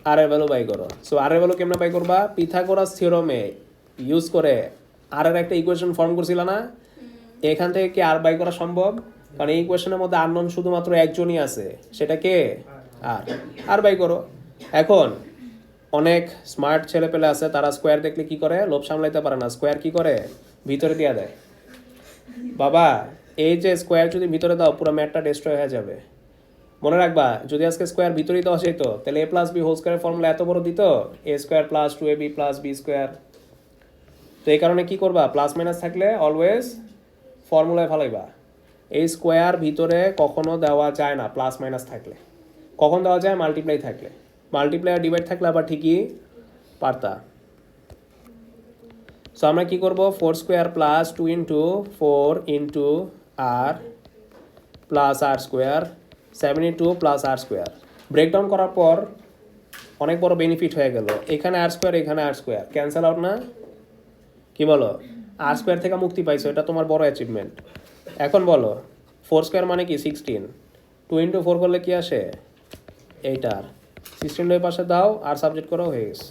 আর এর ভ্যালু বাই করো। সো আর এর ভ্যালু কেমনে বাই করবা? পিথাগোরাস থিওরেমে ইউজ করে আর এর একটা ইকুয়েশন ফর্ম করছিল না, এখান থেকে কি আর বাই করা সম্ভব? কারণ এই ইকুয়েশনের মধ্যে আননোন শুধুমাত্র একজনই আছে, সেটা কে? আর বাই করো। এখন অনেক স্মার্ট ছেলে পেলে আছে, তারা স্কোয়ার দেখলে কি করে? লোভ সামলাইতে পারে না, স্কোয়ার কি করে? ভিতরে দিয়ে দেয়। বাবা এই যে স্কোয়ার যদি ভিতরে দাও, পুরো ম্যাথটা ডিস্ট্রয় হয়ে যাবে। মনে রাখবা, যদি আজকে স্কোয়ার ভিতরেই দেওয়া যেত, তাহলে এ প্লাস বি হোল স্কোয়ারের ফর্মুলা এত বড় দিত, A square plus 2ab plus B square. তো এই কারণে কি করবা? প্লাস মাইনাস থাকলে অলওয়েজ ফর্মুলায় ফালাইবা। এই স্কোয়ার ভিতরে কখনো দেওয়া যায় না প্লাস মাইনাস থাকলে। কখন দেওয়া যায়? মাল্টিপ্লাই থাকলে। মাল্টিপ্লাই আর ডিভাইড থাকলে আবার ঠিকই পারতা। সো আমরা কি করব? 4 স্কোয়ার প্লাস 2 ইন্টু 4 ইন্টু আর প্লাস আর স্কোয়ার 72 প্লাস আর স্কোয়ার। ব্রেকডাউন করার পর অনেক বড় বেনিফিট হয়ে গেল। এখানে আর স্কোয়ার, এখানে আর স্কোয়ার ক্যান্সেল আউট না? কি বলো? আর স্কোয়ার থেকে মুক্তি পাইছো, এটা তোমার বড় অ্যাচিভমেন্ট। এখন বলো 4 স্কোয়ার মানে কি? 16। 2 ইন্টু 4 করলে কি আসে? 8r। 16 এর পাশে দাও আর সাবজেক্ট করো, হয়ে গেছে।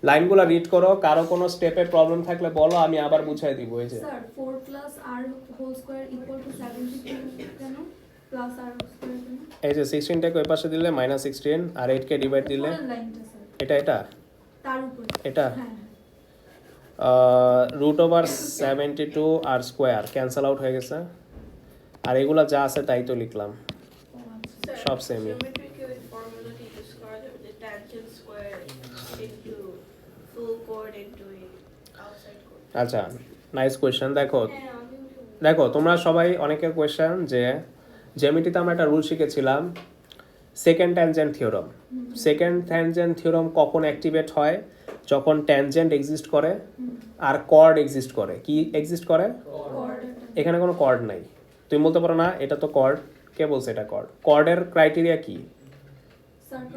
লাইনগুলো রিড করো, কারো কোনো স্টেপে প্রবলেম থাকলে বলো, আমি আবার বুঝাই দিব। এই যে sir 4 plus R whole square equal to 72 কেন প্লাস আর স্কয়ার কেন? এই যে 16টাকে ওই পাশে দিলে -16 আর 8কে ডিভাইড দিলে পরের লাইনটা স্যার এটা তার উপরে এটা হ্যাঁ √72 আর স্কোয়ার ক্যান্সেল আউট হয়ে গেছে, আর এগুলা যা আছে তাই তো লিখলাম, সব সেমই। জিওমেট্রিকে ওই ফর্মুলাটি ইউজ করা যাবে যে ট্যানজেন্ট স্কয়ার ইনটু ফুল কোড ইনটু আউটসাইড কোড। আচ্ছা, নাইস কোয়েশ্চেন। দেখো হ্যাঁ আমি দেখো তোমরা সবাই অনেকের কোয়েশ্চেন যে জ্যামিতিতে আমরা একটা রুল শিখেছিলাম second tangent theorem. Second tangent theorem কখন অ্যাক্টিভেট হয়? যখন ট্যানজেন্ট এক্সিস্ট করে আর কর্ড এক্সিস্ট করে। কি এক্সিস্ট করে? এখানে কোনো কর্ড নাই। তুমি বলতে পারো না এটা তো কর্ড, কে বলছে এটা কর্ড? কর্ডের ক্রাইটেরিয়া কি?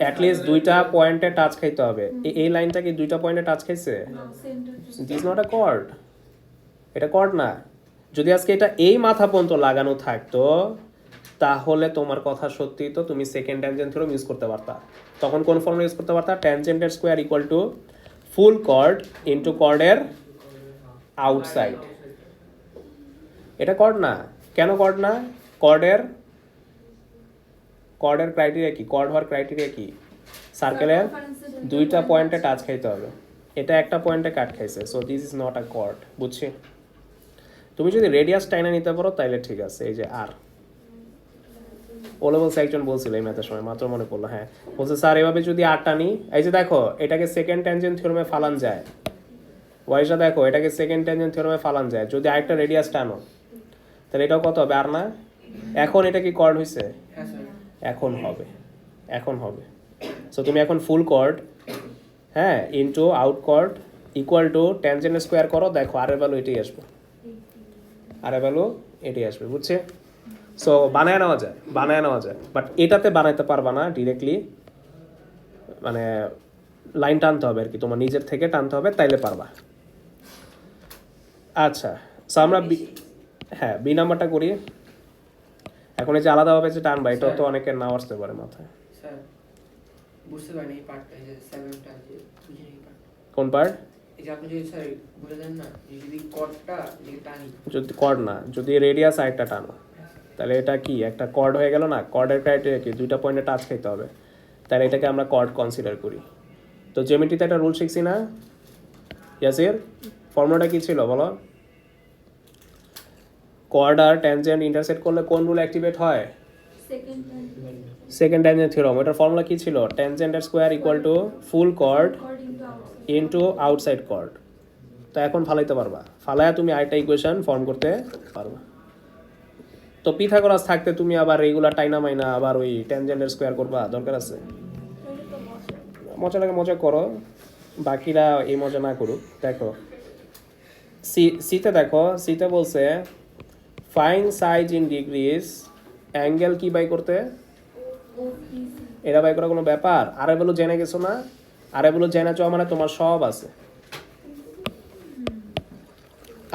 অ্যাটলিস্ট দুইটা পয়েন্টে টাচ খাইতে হবে। এই লাইনটা কি দুইটা পয়েন্টে টাচ খাইছে? দিস নট আ কর্ড, এটা কর্ড না। যদি আজকে এটা এই মাথা পর্যন্ত লাগানো থাকতো তাহলে তোমার কথা সত্যি, তো তুমি সেকেন্ড ট্যানজেন্ট থিওরাম ইউজ করতে পারতা। তখন কোন ফর্মুলা ইউজ করতে পারতা? ট্যানজেন্টের square equal to full chord into কর্ডের আউটসাইড। এটা কর্ড না। কেন কর্ড না? কর্ডের ক্রাইটেরিয়া কি? কর্ড হওয়ার ক্রাইটেরিয়া কি? সার্কেলের দুইটা পয়েন্টে টাচ খাইতে হবে। এটা একটা পয়েন্টে কাট খাইছে, so this is not a chord. বুঝছি? তুমি যদি রেডিয়াস টাইনা নিতে পারো তাইলে ঠিক আছে। এই যে আর ও লেভেলস একজন বলছিল এই ম্যাথের সময়, মাত্র মনে পড়লো। হ্যাঁ, বলছে স্যার এভাবে যদি আর টানি, এই যে দেখো এটাকে সেকেন্ড ট্যানজেন্ট থিওরামে ফালান যায়। ওয়াইসা দেখো এটাকে সেকেন্ড ট্যানজেন্ট থিওরামে ফালান যায়। যদি আরেকটা রেডিয়াস টানো তাহলে এটাও কত হবে? আর না? এখন এটা কি কর্ড হয়েছে? হ্যাঁ স্যার। এখন হবে। সো তুমি এখন ফুল কর্ড, হ্যাঁ, into out chord equal to tangent square করো, দেখো আর এর ভ্যালু এটাই আসবে, আর এর ভ্যালু এটাই আসবে। বুঝছে? সো বানায় নেওয়া যায়, বাট এটাতে বানাইতে পারবা না ডিরেক্টলি, মানে লাইন টানতে হবে আর কি, তোমার নিজের থেকে টানতে হবে, তাইলে পারবা। আচ্ছা, সো আমরা হ্যাঁ বি নাম্বারটা করি। এখন এই যে আলাদাভাবে যে টানবা, এটাও তো অনেকের নাও আসতে পারে মাথায়। স্যার বুঝতে পারিনি এই পার্টটা, এই যে 7টা যে বুঝিনি এই পার্ট। কোন পার্ট? এই যে আপনি যদি স্যার বলে দেন না যে যদি কর্ডটা যদি টানি, যদি কর্ড না, যদি রেডিয়াস আরেকটা টানো তাহলে এটা কি একটা কর্ড হয়ে গেল না? কর্ডের ক্রাইটেরিয়া কি? দুইটা পয়েন্টে টাচ খাইতে হবে, তাহলে এটাকে আমরা কর্ড কনসিডার করি। তো জ্যামিতিতে একটা রুল শিখছি না ইয়াসির? ফর্মুলাটা কি ছিল বলো? কর্ড আর ট্যানজেন্ট ইন্টারসেক্ট করলে কোন রুল অ্যাক্টিভেট হয়? Second tangent theorem. এটার ফর্মুলা কি ছিল? ট্যানজেন্টের square equal to full chord into outside chord. তো এখন ফালাইতে পারবা, ফালায়া তুমি আরেকটা ইকুয়েশন ফর্ম করতে পারবা। তো পিথাগোরাস থাকতে তুমি আবার রেগুলার টাইনা মাইনা আবার ওই ট্যানজেন্টের স্কোয়ার করবা? দরকার আছে? মজা লাগে মজা করো, বাকিরা এই মজা না করুক। দেখো সিতে দেখো, সিতে বলছে fine size in degrees, angle কি বাই করতে? এটা বাই করা কোনো ব্যাপার? আরে বলো জেনে গেছো না? আরে বলো জেনে চাও মানে তোমার সব আছে।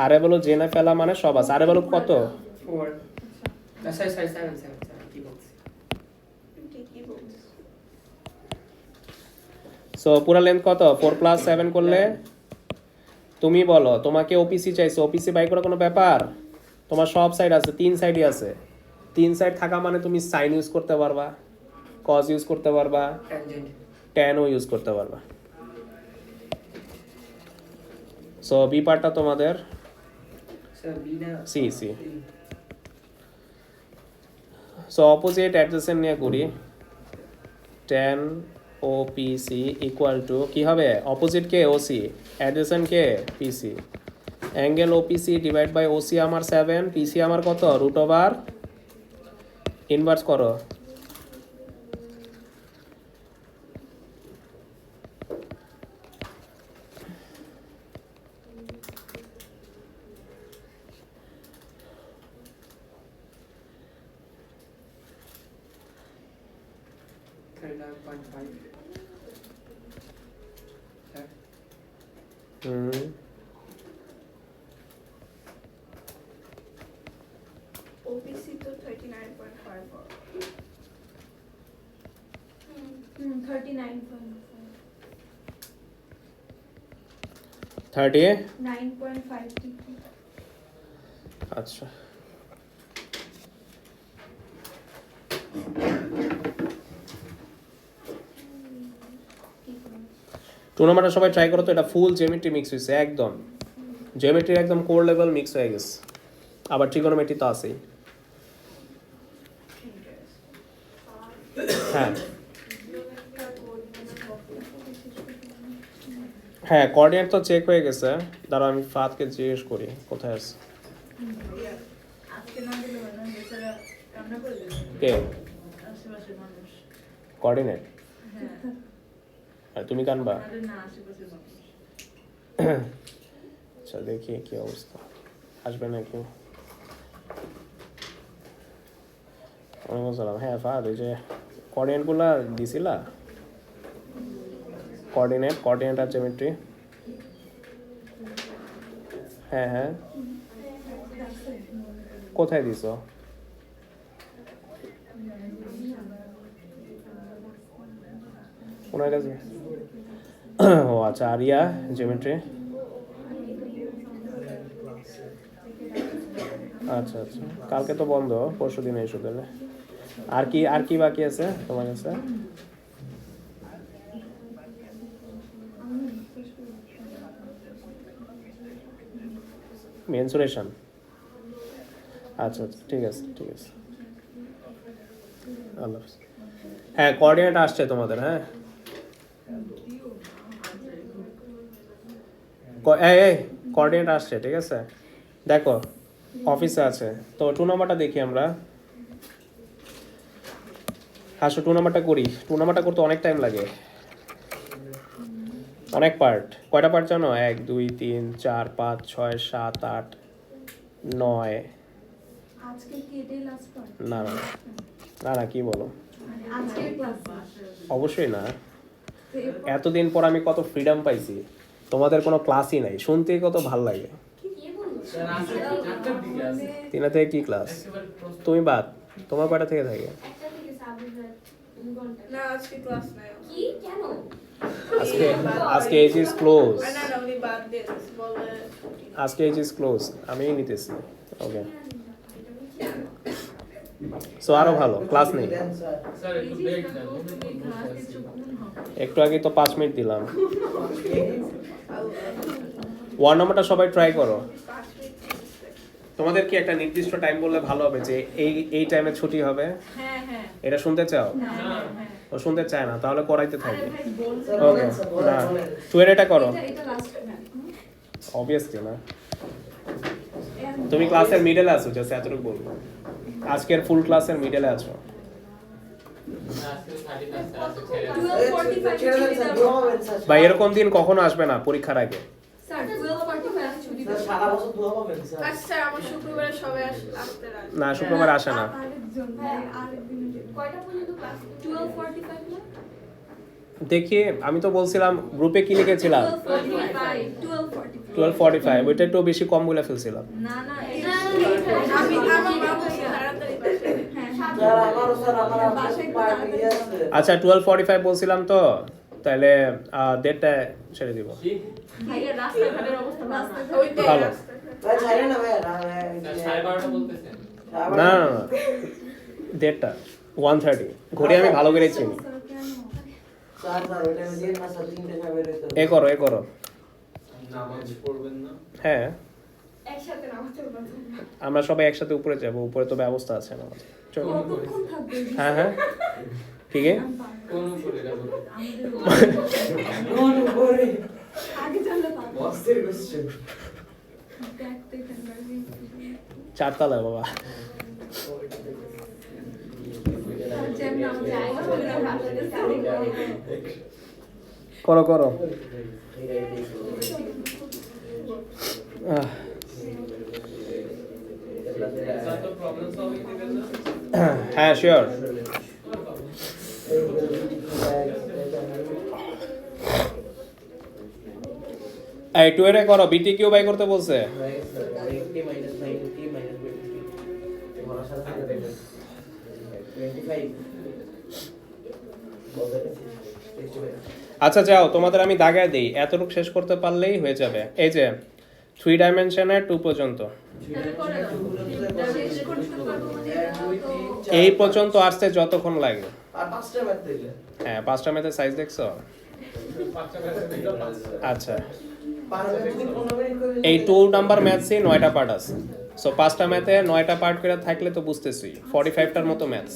আরে বলো জেনে ফেলা মানে সব আছে। আরে বলো কত? 4 না স্যার 7 কি বলছি? ঠিকই বলছিস। সো পুরো লেন্থ কত? 4 + 7 করলে তুমি বলো, তোমাকে ওপিসি চাইছে, ওপিসি বাই করা কোনো ব্যাপার? তোমার সব সাইড আছে, 3 সাইডই আছে। 3 সাইড থাকা মানে তুমি সাইন ইউজ করতে পারবা, কজ ইউজ করতে পারবা, ট্যানজেন্ট ট্যানও ইউজ করতে পারবা। সো বি পার্টটা তোমাদের স্যার বি না সি। সো অপোজিট অ্যাডজেসেন্ট নিয়ে করি। tan OPC ইকুয়াল টু কি হবে? অপোজিট কে? OC, অ্যাডজেসেন্ট কে? PC। Angle OPC divide by OC আমার 7, PC আমার কত? √, ইনভার্স করো। ওপিসি তো 39.5 39.5 30 9.5 আচ্ছা টুর্নামেন্টে সবাই ট্রাই করো তো, এটা ফুল জিওমেট্রি মিক্স হয়েছে একদম, জিওমেট্রি একদম কোর লেভেল মিক্স হয়ে গেছে, আবার ট্রিগোনোমেট্রি তো আছেই। হ্যাঁ হ্যাঁ কোঅর্ডিনেট তো চেক হয়ে গেছে, দাঁড়াও আমি ফাদকে জিজ্ঞেস করি কোথায় আছে। আজকে না দিলে হয় না, বেচারা কান্না করে দেবে কে আশেপাশের মানুষ। কোঅর্ডিনেট? হ্যাঁ, আর তুমি কানবা? আমাদের না আশেপাশের মানুষ। আচ্ছা দেখি কি অবস্থা, আসবে নাকি। ওয়ালাইকুম আসসালাম। হ্যাঁ ফাদ, ওই যে কোঅর্ডিনেটগুলো দিছিলা, কোঅর্ডিনেট আর জিওমেট্রি। হ্যাঁ হ্যাঁ কোথায় দিছো? ওনার কাছে? ও আচ্ছা, আরিয়া জিওমেট্রি। আচ্ছা আচ্ছা, কালকে তো বন্ধ, পরশু দিন এসো তাহলে। আর কি বাকি আছে তোমার কাছে? মেনসুরেশন। আচ্ছা আচ্ছা ঠিক আছে ঠিক আছে, আল্লাহ হাফেজ। হ্যাঁ কোঅর্ডিনেট আসছে তোমাদের। হ্যাঁ এই কোঅর্ডিনেট আসছে, ঠিক আছে দেখো অফিসে আছে তো। 2 নাম্বারটা দেখি আমরা। আসো 2 নাম্বারটা করি। 2 নাম্বারটা করতে অনেক টাইম লাগে, অনেক পার্ট। কয়টা পার্ট জানো? 1 2 3 4 5 6 7 8 9। আজকে কি এটাই লাস্ট পার্ট? না না না না, কি বলো, আজকে ক্লাস অবশ্যই না। এতদিন পর আমি কত ফ্রিডম পাইছি, তোমাদের কোনো ক্লাসই নাই, শুনতে কত ভাল লাগে। স্যার আছে 4টার দিকে আছে। 3টা থেকে কি ক্লাস? তুমি বাদ, তোমার কয়টা থেকে থাকে? একটা থেকে সাবজেক্ট 2 ঘন্টা। না আজকে ক্লাস নাই। কি কেন? আজকে এজ ইজ ক্লোজ, না না উনি বাদ দিয়ে বলে আজকে এজ ইজ ক্লোজ, আমিই নিতেছি। ওকে সো আরো ভালো ক্লাস নেই। স্যার একটু ব্রেক দেন। একটু আগে তো 5 মিনিট দিলাম। 1 নাম্বারটা সবাই ট্রাই করো। 5 মিনিট। তোমাদের কি একটা নির্দিষ্ট টাইম বললে ভালো হবে, যে এই টাইমে ছুটি হবে, হ্যাঁ হ্যাঁ এটা শুনতে চাও? হ্যাঁ ও শুনতে চায় না, তাহলে করাইতে থাকি। আরে ভাই বলছে ওকে না, টুয়ের এটা করো এটা লাস্ট না। অবভিয়াসলি না। তুমি ক্লাসের মিডলে আছো, জাস্ট এতটুকু বলবো, আজকের ফুল ক্লাসের মিডলে আছো। আজকে 30 টা স্যার আছে ছেড়ে 12:45 ছুটি দেব। বা এরকম দিন কখনো আসবে না পরীক্ষার আগে। স্যার 12:45 ছুটি দেব। আচ্ছা স্যার আমার শুক্রবারে সবাই আসতে রাজি। না শুক্রবার আসে না। আরেকজন ভাই আরেকদিন কয়টা পর্যন্ত ক্লাস? 12:45 না? দেখি আমি তো বলছিলাম গ্রুপে কি লিখেছিলাম 12:45 12:45, ওইটা একটু বেশি কম বলে ফেলছিলাম। না না আমি আমার মা বলছে তাড়াতাড়ি বাসায়। আচ্ছা 12:45 বলছিলাম তো, তাহলে 1:30 ছেড়ে দিব। ভাইয়ের রাস্তাঘাটের অবস্থা ভালো না। ওইটাই ভালো। রাস্তা। স্যার 12:30 বলতেছেন। না না না 1:30 1:30 ঘড়ি আমি ভালো করে চিনি। এ করো নামাজ পড়বেন না? হ্যাঁ একসাথে নামাজ পড়বো। আমরা সবাই একসাথে উপরে যাব, উপরে তো ব্যবস্থা আছে আমাদের। চলো কতক্ষণ থাকবে? হ্যাঁ হ্যাঁ ঠিক আছে। কোন উপরে যাব? আগে জানলে পাবো। বসের কোশ্চেন। দেখতে কেন 4 তলায় বাবা। যেমন আমাদের করো স্যার তো প্রবলেম সলভিং দিবেন না? হ্যাঁ শিওর। এই টুয়েরে করো, বিটি কিউ বাই করতে বলছে। আচ্ছা যাও, তোমাদের আমি দাগায় দিই, এতটুকু শেষ করতে পারলেই হয়ে যাবে। এই যে 3 ডাইমেনশনের 2 পর্যন্ত, তাহলে করে দাও। শেষ করতে পারবো মানে এটা তো এই পর্যন্ত আসতে যতক্ষণ লাগে। আর 5টা ম্যাথ দিলে হ্যাঁ, 5টা ম্যাথের সাইজ দেখছো? আচ্ছা, এই 2 নাম্বার ম্যাথসই 9টা পার্ট আছে। সো 5টা ম্যাথে 9টা পার্ট করে থাকলে তো বুঝতেছি 45টার মতো ম্যাথস।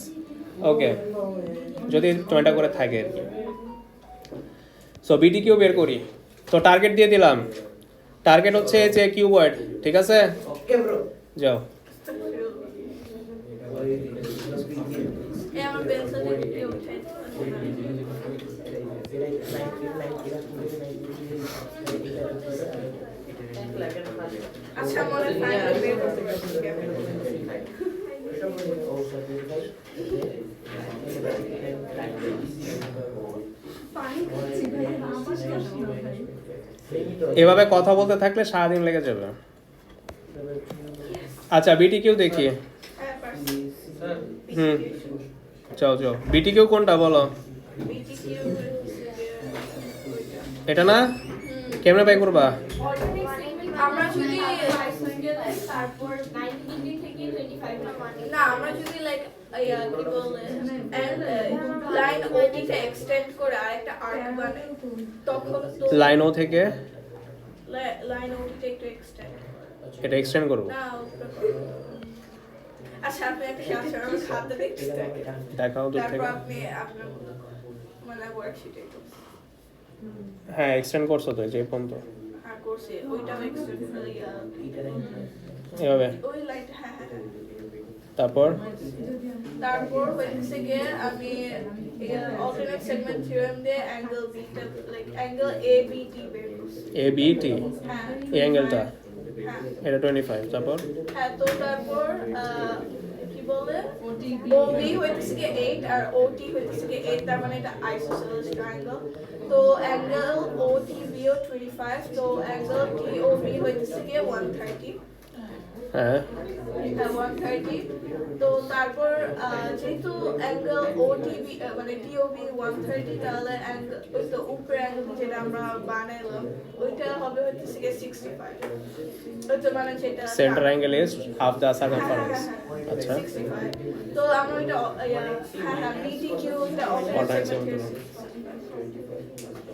ওকে, যদি 9টা করে থাকে আর কি। সো বিটিকিউ বের করি। তো টার্গেট দিয়ে দিলাম, টার্গেট হচ্ছে যে কিউবয়েড, ঠিক আছে? ওকে ব্রো যাও। এই আমার পেন্সিল দিয়ে উঠাই আচ্ছা মনে ফাইনাল বের করতে পারছি পানি খাচ্ছি ভাই, আমার কাছে ভাই। এভাবে কথা বলতে থাকলে সারাদিন লেগে যাবে। আচ্ছা বিটিকিউ দেখি। হ্যাঁ পারছি হুম, যাও যাও। বিটিকিউ কোনটা বলো? বিটিকিউ এটা না? কেমনে বাই করবা? আমরা যদি তারপর 90 ডিগ্রি থেকে 25 না আমরা যদি লাইক কি বলে লাইন ওটিতে এক্সটেন্ড করে আরেকটা আর্ক বানাই তখন তো লাইন ও থেকে লাইন ওটিতে একটু এক্সটেন্ড এটা এক্সটেন্ড করবো। না আচ্ছা আপনি একটা কাজ করেন আমি খাতা দেখছি দেখাও দূর তারপর থেকে। আপনি আপনার মানে ওয়ার্কশিটে হ্যাঁ, এক্সটেন্ড করছো তো যে পর্যন্ত। হ্যাঁ করছি ওইটাও এক্সটেন্ড এভাবে। ওই লাইট হ্যাঁ হ্যাঁ হ্যাঁ তারপর তারপর হচ্ছে গিয়ে আমি অল্টারনেট সেগমেন্ট থিওরেম দিয়ে angle beta like angle A B T বের করছি এ বি টি, হ্যাঁ এই অ্যাঙ্গেলটা হ্যাঁ এটা 25। তারপর হ্যাঁ তো তারপর কি বলে ওবি হইতেছে কি 8 আর ওটি হইতেছে কি 8 তার মানে এটা আইসোসেলেস ট্রায়াঙ্গেল তো অ্যাঙ্গেল ওটিবি ও 25 তো অ্যাঙ্গেল টিওবি হইতেছে কি 130 হ্যাঁ 130 তো তারপর যেহেতু অ্যাঙ্গেল ওটিবি মানে টিওবি 130 তাহলে অ্যাঙ্গেল ওই তো উপরের অ্যাঙ্গেল যেটা আমরা বানাইলাম ওইটা হবে হচ্ছে কি 65 ওই তো মানে যেটা centre angle is half the circumference. আচ্ছা, 65 তো আমরা ওইটা হ্যাঁ হ্যাঁ বিটিকিউ ওইটা Alternate segment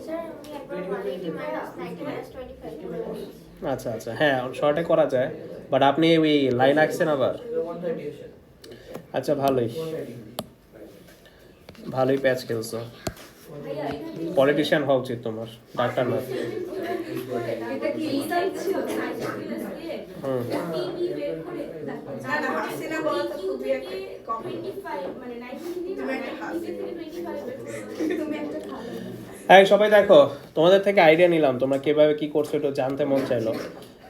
স্যার আমি একবার 180 মাইনাস 90 মাইনাস 25 আচ্ছা আচ্ছা, হ্যাঁ শর্টে করা যায়, বাট আপনি ওই লাইন আঁকছেন আবার। 130 এসে আচ্ছা, ভালোই ভালোই প্যাচ খেলছো। ভাইয়া এটা পলিটিশিয়ান হওয়া উচিত তোমার, ডাক্তার না। এটা কি ইনসাইট ছিল সাইন্স দিয়ে হুম, টিবি বের করে না না হাসিনা বলা তো খুবই একটা কম 25 মানে 90 ডিগ্রি তুমি একটা হাসি। থেকে 25 বের করে তুমি একটা খাবে। এই সবাই দেখো, তোমাদের থেকে আইডিয়া নিলাম, তোমরা কিভাবে কি করছো একটু জানতে মন চাইলো।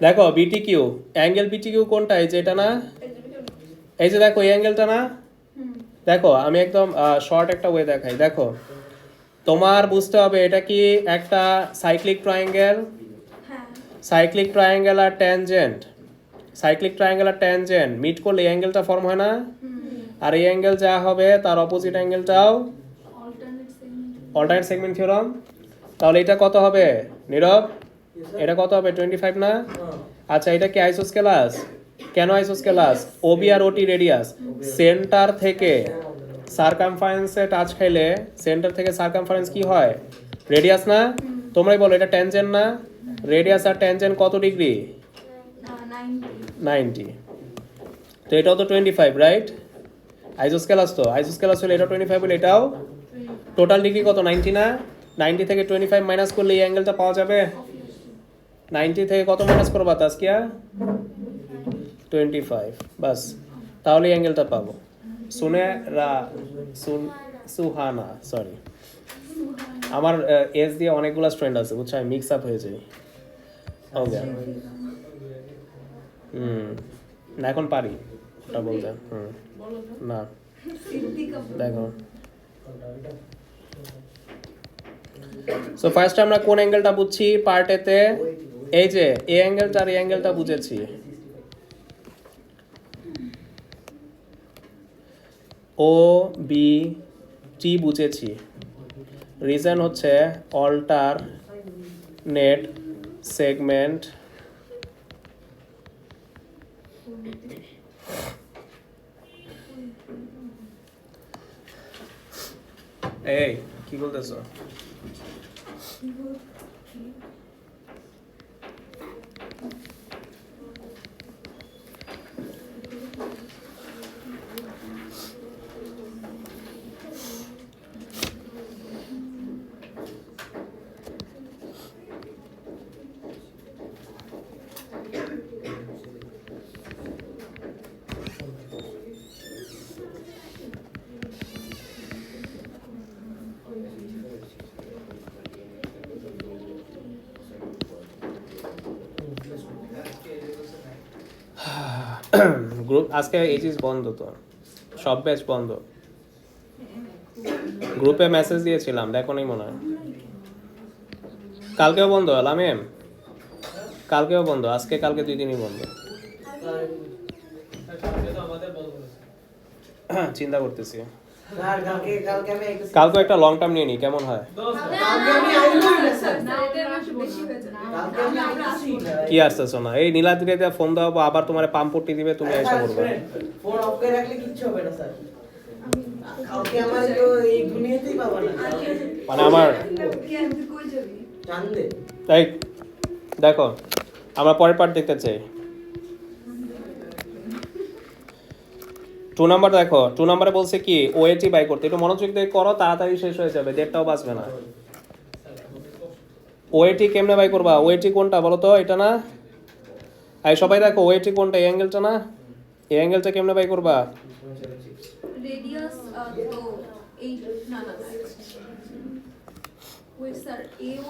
দেখো বিটিকিউ, অ্যাঙ্গেল বিটিকিউ কোনটা? এই যে এটা না? এই যে দেখো এই অ্যাঙ্গেলটা না? দেখো আমি একদম শর্ট একটা ওয়ে দেখাই। দেখো তোমার বুঝতে হবে এটা কি একটা সাইক্লিক ট্রায়াঙ্গেল, হ্যাঁ সাইক্লিক ট্রায়াঙ্গেল আর ট্যানজেন্ট, সাইক্লিক ট্রায়াঙ্গেল আর ট্যানজেন্ট মিট করলে এই অ্যাঙ্গেলটা ফর্ম হয় না? আর এই অ্যাঙ্গেল যা হবে তার অপোজিট অ্যাঙ্গেলটাও alternate segment alternate segment theorem. তাহলে এটা কত হবে নীরব? এটা কত হবে? 25 না? আচ্ছা, এটা কি আইসোস্কেলাস? কেন আইসোস্কেলাস? ওবি আর ওটি রেডিয়াস সেন্টার থেকে সারকামফারেন্সে টাচ খাইলে সেন্টার থেকে সারকামফারেন্স কি হয়? রেডিয়াস না? তোমরাই বলো এটা ট্যানজেন্ট না? রেডিয়াস আর ট্যানজেন্ট কত ডিগ্রি? 90। তো এটাও তো 25, রাইট? আইসোস্কেলাস তো, আইসোস্কেলাস হলে এটা 25 হলে এটাও টোটাল ডিগ্রি কত? 90 না? 90 থেকে 25 মাইনাস করলে এই অ্যাঙ্গেলটা পাওয়া যাবে। 90 থেকে কত মাইনাস করবা তাসকিয়া? 25, বাস, তাহলে এই অ্যাঙ্গেলটা পাবো। সুহানা, সরি আমার এস দিয়ে অনেকগুলো স্টুডেন্ট আছে বুঝছো, আমি মিক্স আপ হয়ে যাই। ওকে, না এখন পারি ওটা বলতে। না দেখো, সো ফার্স্ট আমরা কোন অ্যাঙ্গেলটা বুঝছি পার্ট এতে? এই যে এই অ্যাঙ্গেলটা আর এই অ্যাঙ্গেলটা বুঝেছি। ও বি টি বুঝেছি। রিজন হচ্ছে অল্টারনেট সেগমেন্ট এই কি বলতেছো? গ্রুপ আজকে এইচিস বন্ধ, তো সব ব্যাচ বন্ধ। গ্রুপে মেসেজ দিয়েছিলাম, দেখো নাই মনে হয়। কালকেও বন্ধ আলামিম, কালকেও বন্ধ, আজকে কালকে 2 দিনই বন্ধ। চিন্তা করতেছি স্যার কালকে আমি কালকে একটা লং টার্ম নিয়ে নিই, কেমন হয়? কালকে আমি আইবই না স্যার। কালকে বেশি হয়ে যাবে। কালকে আমি আসছি না। কি আসতেছো না? এই নীলাদ্রিতে ফোন দাও, আবার তোমার পাম্প পট্টি দিবে, তুমি এসে বলবে। ফোন অফ করে রাখলে কিচ্ছু হবে না স্যার। কালকে আমার কেউ এই দুনিয়াতেই পাবো না। মানে আমার কই যাবি? জানলে এই দেখো, আমরা পরের পার্ট দেখতে চাই। 2 নাম্বার দেখো, 2 নাম্বারে বলছে কি ওএটি বাই করতে। একটু মনোযোগ দিয়ে করো, তাড়াতাড়ি শেষ হয়ে যাবে, দেড়টাও বাঁচবে না। ওএটি কেমনে বাই করবা? ওএটি কোনটা বলো তো? এটা না? এই সবাই দেখো, ওএটি কোনটা? এই অ্যাঙ্গেলটা না? এই অ্যাঙ্গেলটা কেমনে বাই করবা? রেডিয়াস তো এই না না ওই স্যার এ ও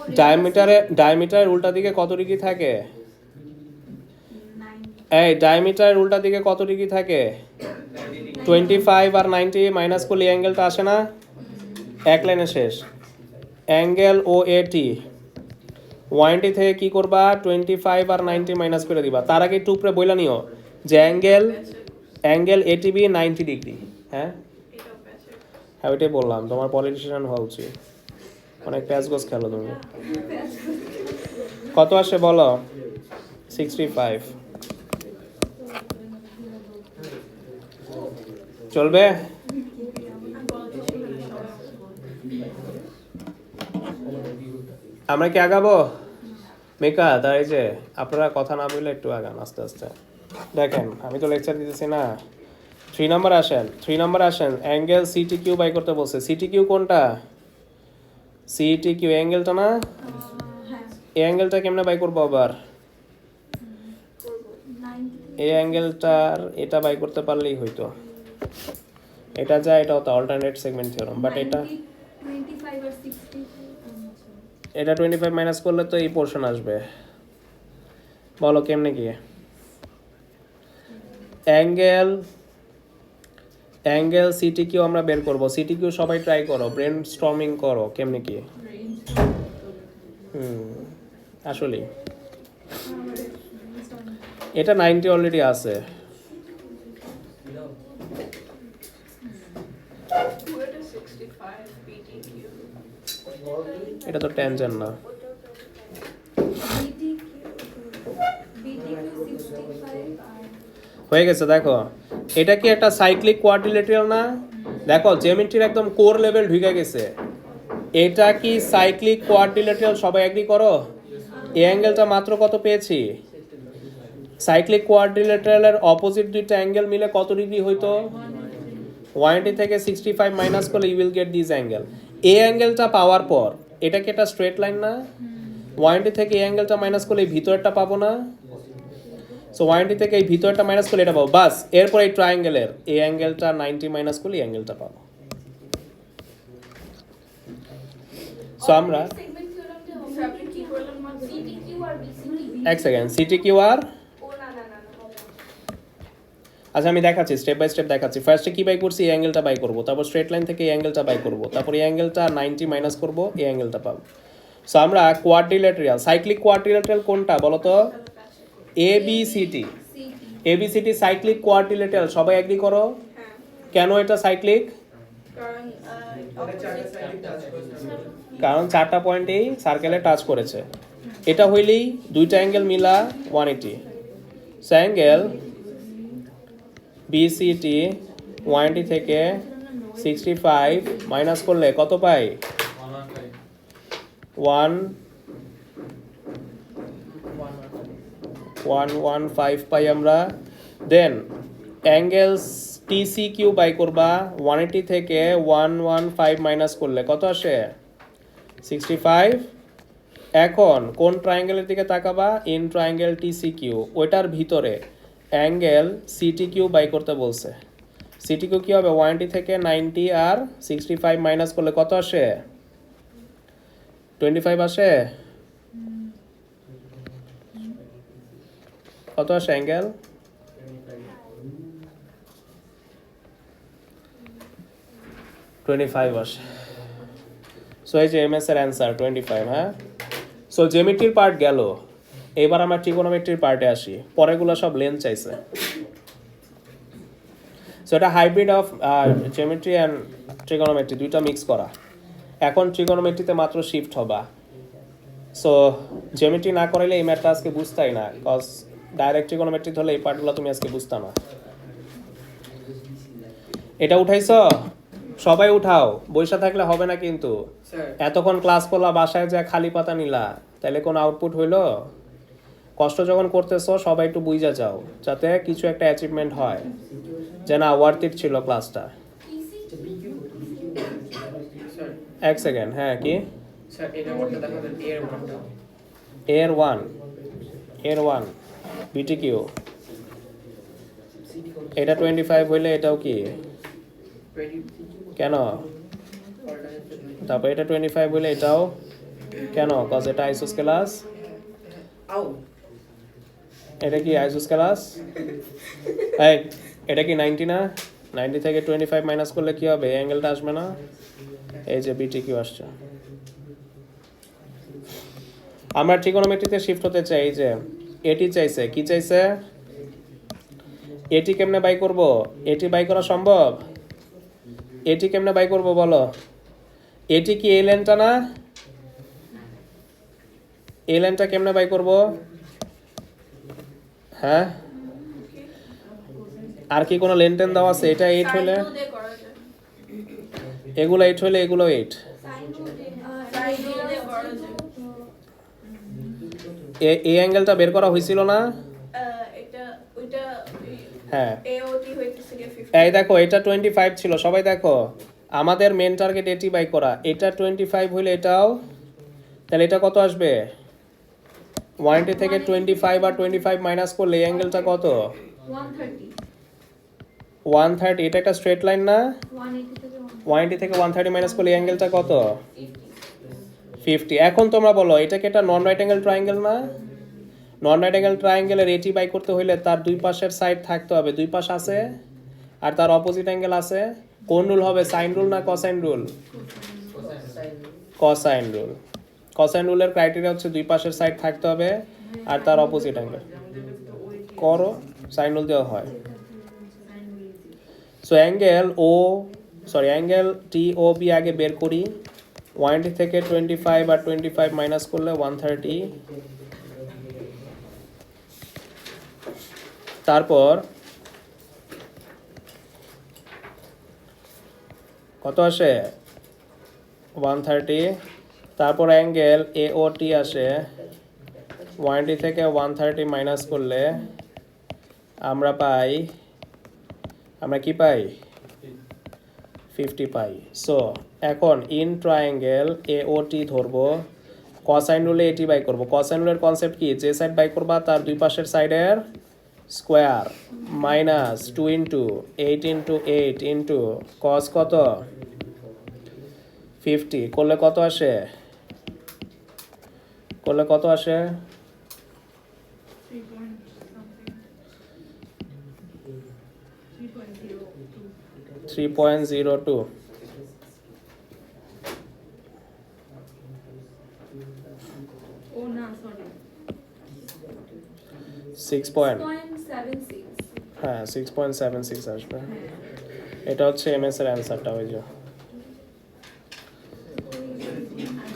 ডায়ামিটারের উল্টা দিকে কত ডিগ্রি থাকে? 9 এই ডায়ামিটারের উল্টা দিকে কত ডিগ্রি থাকে? 25 আর 90 মাইনাস করলে অ্যাঙ্গেলটা আসে না? এক লাইনে শেষ। অ্যাঙ্গেল ও এটি 180 থেকে কি করবা? 25 আর 90 মাইনাস করে দিবা। তার আগে একটু উপরে বইলা নিও যে অ্যাঙ্গেল এটিবি 90 ডিগ্রি। হ্যাঁ হ্যাঁ, ওইটাই বললাম, তোমার পলিটিশিয়ান হওয়া উচিত। অনেক প্যাচ গোস খেলো তুমি। কত আসে বলো? 65 চলবে? আমরা কি আগাবো? মেকা তাই যে আপনারা কথা না বললে একটু আগান আস্তে আস্তে। দেখেন আমি তো লেকচার দিতেছি না। 3 নাম্বার আসেন। অ্যাঙ্গেল সিটি কিউ বাই করতে বলছে। সিটি কিউ কোনটা? সিটি কিউ অ্যাঙ্গেলটা না? হ্যাঁ এই অ্যাঙ্গেলটা কেমনে বাই করবো আবার? 90 এই অ্যাঙ্গেলটার এটা বাই করতে পারলেই হইতো। এটা যা, এটাও তো অল্টারনেট সেগমেন্ট থিওরাম, বাট এটা 25 আর 60 এটা 25 মাইনাস করলে তো এই পোর্শন আসবে। বলো কেমনে কি? অ্যাঙ্গেল সিটি কিউ আমরা বের করব। সিটি কিউ সবাই ট্রাই করো, ব্রেন স্টর্মিং করো কেমনে কি। আসলে এটা 90 অলরেডি আছে। ওটা 65 PTQ এটা তো ট্যানজেন্ট না। BTQ 65 আর হয়ে গেছে। দেখো এটা কি একটা সাইক্লিক কোয়াড্রিলেটারাল না? দেখো জিওমেট্রির একদম কোর লেভেল ঢুকে গেছে। এটা কি সাইক্লিক কোয়াড্রিলেটারাল? সবাই এগ্রি করো। এই অ্যাঙ্গেলটা মাত্র কত পেয়েছি? সাইক্লিক কোয়াড্রিলেটারালের অপোজিট দুইটা অ্যাঙ্গেল মিলে কত ডিগ্রি হইতো? 180 থেকে 65 মাইনাস করলে you will get this angle. এই অ্যাঙ্গেলটা পাওয়ার পর এটা কি একটা স্ট্রেট লাইন না? 180 থেকে এই অ্যাঙ্গেলটা মাইনাস করলে এই ভিতরটা পাবো না? সো 180 থেকে এই ভিতরটা মাইনাস করলে এটা পাবো। বাস এরপর এই ট্রায়াঙ্গেলের এই অ্যাঙ্গেলটা 90 মাইনাস করলে এই অ্যাঙ্গেলটা পাবো। সো আমরা সেগমেন্ট থিওরাম যে স্যার আপনি কি বললেন মানে CTQ আর BCT এক সেকেন্ড, সিটি কিউ আর ও না না না হবে না। আচ্ছা আমি দেখাচ্ছি, স্টেপ বাই স্টেপ দেখাচ্ছি। ফার্স্টে কি বাই করছি? এই অ্যাঙ্গেলটা বাই করব, তারপর স্ট্রেট লাইন থেকে এই অ্যাঙ্গেলটা বাই করব, তারপর এই অ্যাঙ্গেলটা 90 মাইনাস করব, এই অ্যাঙ্গেলটা পাবো। সো আমরা কোয়াড্রিলেটারাল, সাইক্লিক কোয়াড্রিলেটারাল কোনটা বলো তো? এবিসিটি। এবিসিটি সাইক্লিক কোয়াড্রিলেটারাল, সবাই এগ্রি করো। হ্যাঁ কেন এটা সাইক্লিক? কারণ চারটা সাইড টাচ করতে কারণ 4টা পয়েন্টেই সার্কেলে টাচ করেছে। এটা হইলেই দুইটা অ্যাঙ্গেল মিলা 180। সো অ্যাঙ্গেল বিসিটি 180 থেকে 65 মাইনাস করলে কত পাই? 115 পাই আমরা। দেন অ্যাঙ্গেল TCQ বাই করবা 180 থেকে 115 মাইনাস করলে কত আসে? 65। এখন কোন ট্রায়াঙ্গেলের দিকে তাকাবা? ইন ট্রায়াঙ্গেল TCQ, ওইটার ভিতরে অ্যাঙ্গেল CTQ বাই করতে বলছে। CTQ কি হবে? 180 থেকে 90 আর 65 মাইনাস করলে কত আসে? 25 আসে। কত আসে অ্যাঙ্গেল? 25 আসে। সো এই যে MS এর অ্যান্সার 25। হ্যাঁ, সো জ্যামিতির পার্ট গেল, এবার আমরা ট্রিগোনোমেট্রির পার্টে আসি। পরেরগুলো সব লেন্থ চাইছে। সো এটা হাইব্রিড অফ জ্যামিট্রি অ্যান্ড ট্রিগোনোমেট্রি, দুইটা মিক্স করা। এখন ট্রিগোনোমেট্রিতে মাত্র শিফট হবা। সো জ্যামিট্রি না করাইলে এই ম্যাথটা আজকে বুঝতাই না, কজ ডাইরেক্ট ট্রিগোনোমেট্রি হলে এই পার্টগুলো তুমি আজকে বুঝতা না। এটা উঠাইছ? সবাই উঠাও, বইসা থাকলে হবে না কিন্তু। এতক্ষণ ক্লাস করলা, বাসায় যা খালি পাতা নিলা, তাহলে কোনো আউটপুট হইলো? কষ্ট যখন করতেছো সবাই একটু বুঝা যাও, যাতে কিছু একটা অ্যাচিভমেন্ট হয়, যে না ওয়ার্থ ইট ছিল ক্লাসটা। এক সেকেন্ড, হ্যাঁ কি? স্যার এই নাম্বারটা দেখাবেন, এর 1টা। এর 1 BTQ, এটা 25 হইলে এটাও কি? 20 কেন? তারপর এটা 25 হইলে এটাও কেন? কজ এটা আইসোস্কেলাস। আউ এটা কি আইসোস্কেলাস? এই এটা কি 90 না? 90 থেকে 25 মাইনাস করলে কি হবে? এই অ্যাঙ্গেলটা আসবে না? এই যে BTQ আসছে। আমরা ট্রিগোনোমেট্রিতে শিফট হতে চাই। এই যে এটি চাইছে, কি চাইছে? এটি কেমনে বাই করব? এটি বাই করা সম্ভব? এটি কেমনে বাই করব বলো? এটি কি এই লাইনটা না? এই লাইনটা কেমনে বাই করব? হ্যাঁ, আর কি কোনো লেন টেন দেওয়া আছে? এটা 8 হলে, Side দিয়ে করা যায়। এগুলো 8 হলে এগুলো 8। Side দিয়ে করা যায়। এই অ্যাঙ্গেলটা বের করা হয়েছিল না? এটা ওইটা হ্যাঁ, AOT হইতেছে গিয়ে 50। এই দেখো এটা 25 ছিল, সবাই দেখো আমাদের মেন টার্গেট এটি বাই করা। এটা 25 হইলে এটাও, তাহলে এটা কত আসবে? 180 থেকে 25 আর 25 মাইনাস করলে এই অ্যাঙ্গেলটা কত? 130 130। এটা একটা স্ট্রেট লাইন না? 180 থেকে 180 থেকে 130 মাইনাস করলে এই অ্যাঙ্গেলটা কত? 50। এখন তোমরা বলো এটা কি একটা নন রাইট অ্যাঙ্গেল ট্রায়াঙ্গেল না? নন রাইট অ্যাঙ্গেল ট্রায়াঙ্গেলের এটি বাই করতে হইলে তার দুই পাশের সাইড থাকতে হবে। দুই পাশ আছে আর তার অপোজিট অ্যাঙ্গেল আছে। কোন রুল হবে? সাইন রুল না cosine rule? Cosine rule. Cosine রুলের ক্রাইটেরিয়া হচ্ছে দুই পাশের সাইড থাকতে হবে আর তার অপোজিট অ্যাঙ্গেল। করো, সাইন রুল দেওয়া হয়। সো অ্যাঙ্গেল অ্যাঙ্গেল TOB আগে বের করি। 180 থেকে 25 আর 25 মাইনাস করলে 130। তারপর কত আসে? 130। তারপর অ্যাঙ্গেল AOT আসে। 180 থেকে 130 মাইনাস করলে আমরা কি পাই? 50 পাই। সো এখন ইন ট্রায়াঙ্গেল AOT ধরবো, কোসাইন রুলে এটি বাই করব। কোসাইন রুলের কনসেপ্ট কি? যে সাইড বাই করবা তার দুই পাশের সাইডের square minus 2 into 8 into 8 into cos কত? 50 করলে কত আসে? 3.02। ও না সরি 6.76 হ্যাঁ 6.76 আসবে। এটা হচ্ছে MS এর অ্যান্সারটা। ওই যে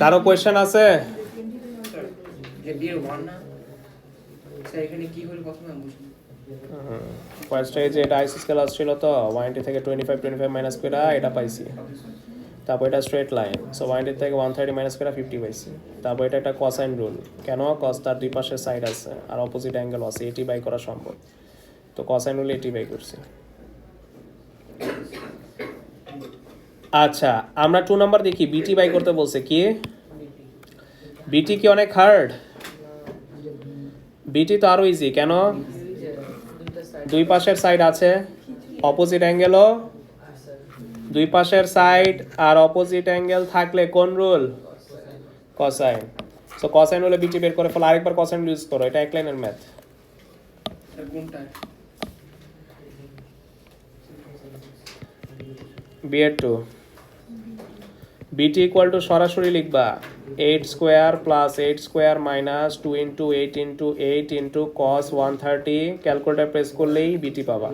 কারো কোয়েশ্চেন আছে? যে বিয়ের ওয়ান না স্যার এখানে কি হলো প্রথমে আমি বুঝি ফার্স্ট যে এটা আইসি স্কেল আসছিল তো 180 থেকে 25 মাইনাস করে এটা পাইছি। তারপর এটা স্ট্রেট লাইন, সো 180 থেকে 130 মাইনাস করে 50 পাইছি। তারপর এটা একটা কোসাইন রুল, কেন কস তার দুই পাশের সাইড আছে আর অপোজিট অ্যাঙ্গেল আছে, এটি বাই করা সম্ভব, তো কোসাইন রুল এটি বাই করছি। আচ্ছা আমরা 2 নাম্বার দেখি, বিটি বাই করতে বলছে কি? বিটি কি অনেক হার্ড? বিটি তো আরো ইজি, কেন? দুই পাশের সাইড আছে, অপোজিট অ্যাঙ্গেলও দুই পাশের সাইড আর অপোজিট অ্যাঙ্গেল থাকলে কোন রুল? কোসাইন। সো কোসাইন হলে বিটি বের করে ফেলো, আরেকবার কোসাইন ইউজ করো, এটা এক লাইনের ম্যাথ। কোনটা বিয়ের 2 বিটি ইকুয়াল টু সরাসরি লিখবা 8 square plus 8 square minus 2 into 8 into 8 into cos 130, calculator press করলেই বিটি পাবা।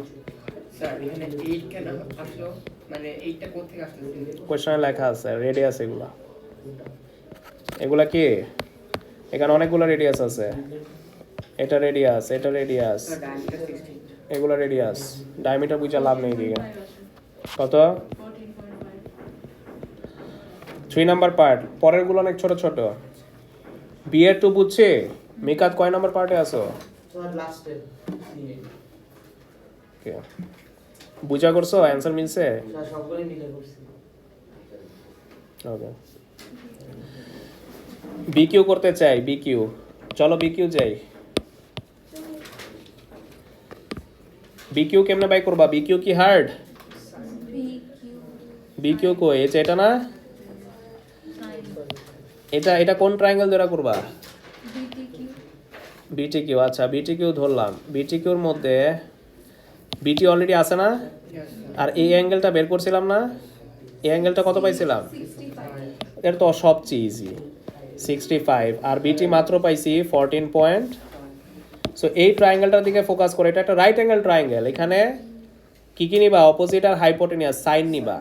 স্যার এখানে 8 কেন আসলো, মানে 8টা কোথা থেকে আসলো? কোশ্চেনে লেখা আছে রেডিয়াস, এগুলা কি? এখানে অনেকগুলো রেডিয়াস আছে, এটা রেডিয়াস, এটা রেডিয়াস, স্যার ডায়ামিটার 16 এগুলো রেডিয়াস, ডায়ামিটার বুঝা লাভ নেই দিকে। কত? 3 নাম্বার পার্ট, পরের গুলো অনেক ছোট ছোট। বিয়ের 2 বুঝছে? মিকাত কয় নাম্বার পার্টে আছো? স্যার লাস্টে ওকে, বুঝা করছো? অ্যানসার মিলছে? স্যার সবগুলো মিলে করছি। ওকে, বিকিউ করতে চাই, বিকিউ, চলো বিকিউ যাই। বিকিউ কেমনে বাই করবা? বিকিউ কি হার্ড? বিকিউ কই? এটা না, এটা কোন ট্রায়াঙ্গেল ধরে করবা? বিটি কিউ। আচ্ছা বিটি কিউ ধরলাম, বিটি কিউর মধ্যে বিটি অলরেডি আছে না, আর এই অ্যাঙ্গেলটা বের করছিলাম না, এই অ্যাঙ্গেলটা কত পাইছিলাম? এর তো সবচেয়ে ইজি 65, আর বিটি মাত্র পাইছি 14 পয়েন্ট। সো এই ট্রায়াঙ্গেলটার দিকে ফোকাস করে, এটা একটা রাইট অ্যাঙ্গেল ট্রায়াঙ্গেল, এখানে কি কি নিবা? অপোজিট আর হাইপোটেনিয়াস সাইন নিবা।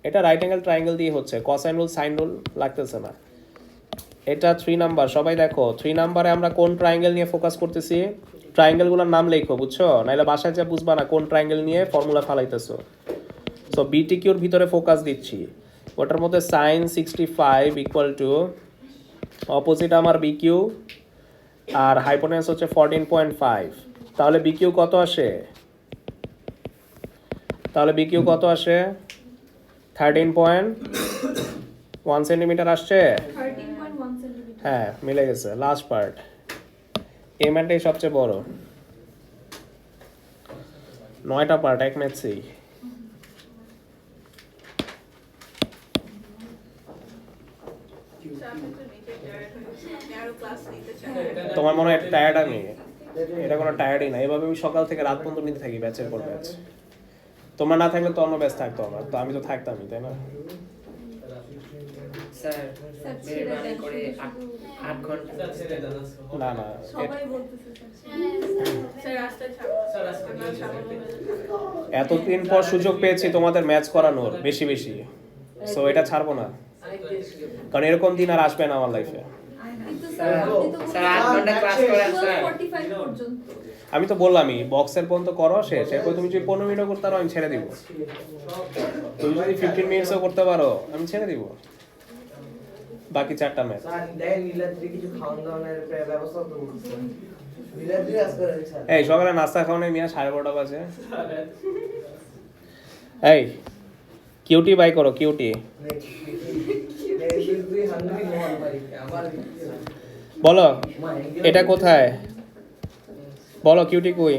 এটা রাইট অ্যাঙ্গেল ট্রায়াঙ্গেল দিয়ে হচ্ছে, কোসাইন রুল সাইন রুল লাগতেছে না। এটা 3 নাম্বার, সবাই দেখো 3 নাম্বারে আমরা কোন ট্রায়াঙ্গেল নিয়ে ফোকাস করতেছি? ট্রায়াঙ্গেলগুলোর নাম লেখো, বুঝছো? নাইলে বাসায় যা বুঝবা না কোন ট্রায়াঙ্গেল নিয়ে ফর্মুলা ফালাইতেছো। সো বিটি কিউর ভিতরে ফোকাস দিচ্ছি, ওটার মধ্যে সাইন 65 ইকুয়াল টু অপোজিট আমার বিকিউ আর হাইপোটেনাস হচ্ছে 14.5। তাহলে বিকিউ কত আসে? তাহলে বিকিউ কত আসে? 13.1 সেন্টিমিটার আসছে। 13.1 সেন্টিমিটার। হ্যাঁ মিলে গেছে। লাস্ট পার্ট, এই ম্যাথটাই সবচেয়ে বড়, 9টা পার্ট এক ম্যাথেই। তোমার মনে হয় টায়ার্ড? আমি এটা কোনো টায়ার্ডই না, এভাবে আমি সকাল থেকে রাত পর্যন্ত নিতে থাকি ব্যাচের পর ব্যাচ। তোমরা না থাকলে তো অন্য ব্যাচ থাকতো আমার, তো আমি তো থাকতামই, তাই না? স্যার মেহরবানি করে 8 ঘন্টা না না, সবাই বলতেছে স্যার রাস্তায় ছাড়ো এতদিন পর সুযোগ পেয়েছি তোমাদের ম্যাচ করানোর বেশি বেশি, সো এটা ছাড়বো না, কারণ এরকম দিন আর আসবে না আমার লাইফে। স্যার 8 ঘন্টা ক্লাস করেন স্যার। 45 পর্যন্ত। আমি তো বললামই বক্সের পর্যন্ত করো শেষ, এরপর তুমি যদি 15 মিনিটও করতে পারো আমি ছেড়ে দিব, তুমি যদি 15 মিনিটসও করতে পারো আমি ছেড়ে দিব, বাকি 4টা ম্যাচ। স্যার দেন নীলাদ্রি কিছু খাওয়ান দাওয়ানোর ব্যবস্থা তো করছেন, নীলাদ্রি আজ করে স্যার। এই সকালে নাস্তা খাওয়ানো মিয়া 12:30 বাজে। এই কিউটি বাই করো, কিউটি বলো এটা কোথায়, বলো কিউটি কই?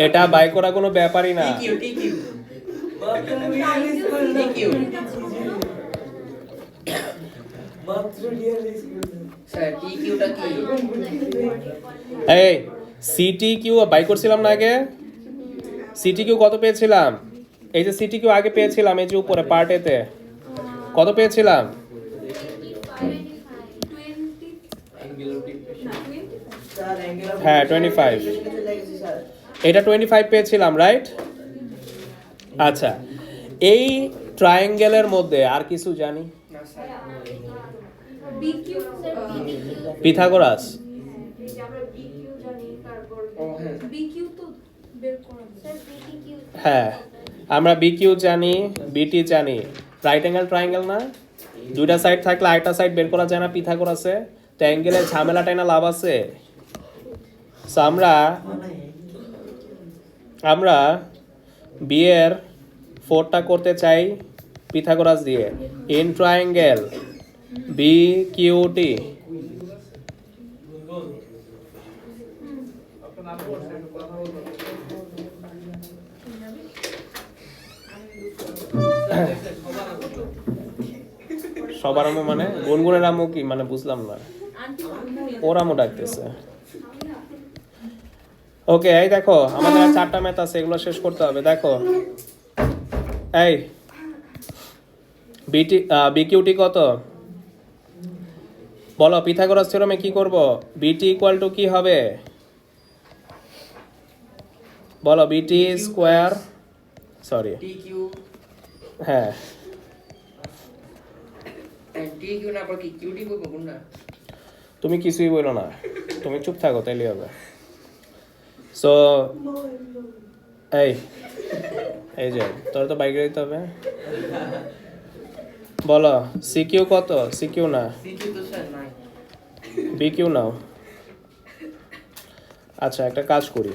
এটা বাই করা কোনো ব্যাপারই না। স্যার টি কিউটা কি? এই সিটি কিউ বাই করছিলাম না আগে, সিটি কিউ কত পেয়েছিলাম? এই যে সিটি কিউ আগে পেয়েছিলাম, এই যে উপরে পার্ট এতে কত পেয়েছিলাম? হ্যাঁ 25, এটা 25 পেয়েছিলাম রাইট। আচ্ছা, এই ট্রায়াঙ্গেলের মধ্যে আর কিছু জানি? না স্যার বিকিউ পিথাগোরাস। এই যে আমরা বিকিউ জানি, তারপর ও হ্যাঁ বিকিউ তো বের করা যায়। হ্যাঁ, আমরা বিকিউ জানি, বিটি জানি। রাইট অ্যাঙ্গেল ট্রায়াঙ্গেল না, দুইটা সাইড থাকলে আরেকটা সাইড বের করা যায় না পিথাগোরাসে? তো অ্যাঙ্গেলের ঝামেলাটাই না লাভ আছে। সো আমরা বিয়ের 4টা করতে চাই পিথাগোরাস দিয়ে। ইন ট্রায়াঙ্গেল বি কিউটি সবার আম্মু মানে গুনগুনের আম্মু কি মানে বুঝলাম না। আন্টি ওর আম্মু ডাকতেছে। ওকে, এই দেখো আমাদের আর 4টা ম্যাথ আছে, এগুলো শেষ করতে হবে। দেখো এই বিটি বিকিউটি কত বলো? পিথাগোরাস থিওরেমে কি করব? বিটি ইকুয়াল টু কি হবে বলো? বিটি স্কোয়ার, সরি টি কিউ হ্যাঁ টি কিউ না পর কি কিউটি বলবো কোনটা? তুমি কিছুই বলো না, তুমি চুপ থাকো তাইলে হবে। সো এই এই যে তোর তো বাইক দিতে হবে। বলো সিকিউ কত? সিকিউ না সি কিউ তো স্যার নাই। বিকিউ নাও। আচ্ছা, একটা কাজ করি,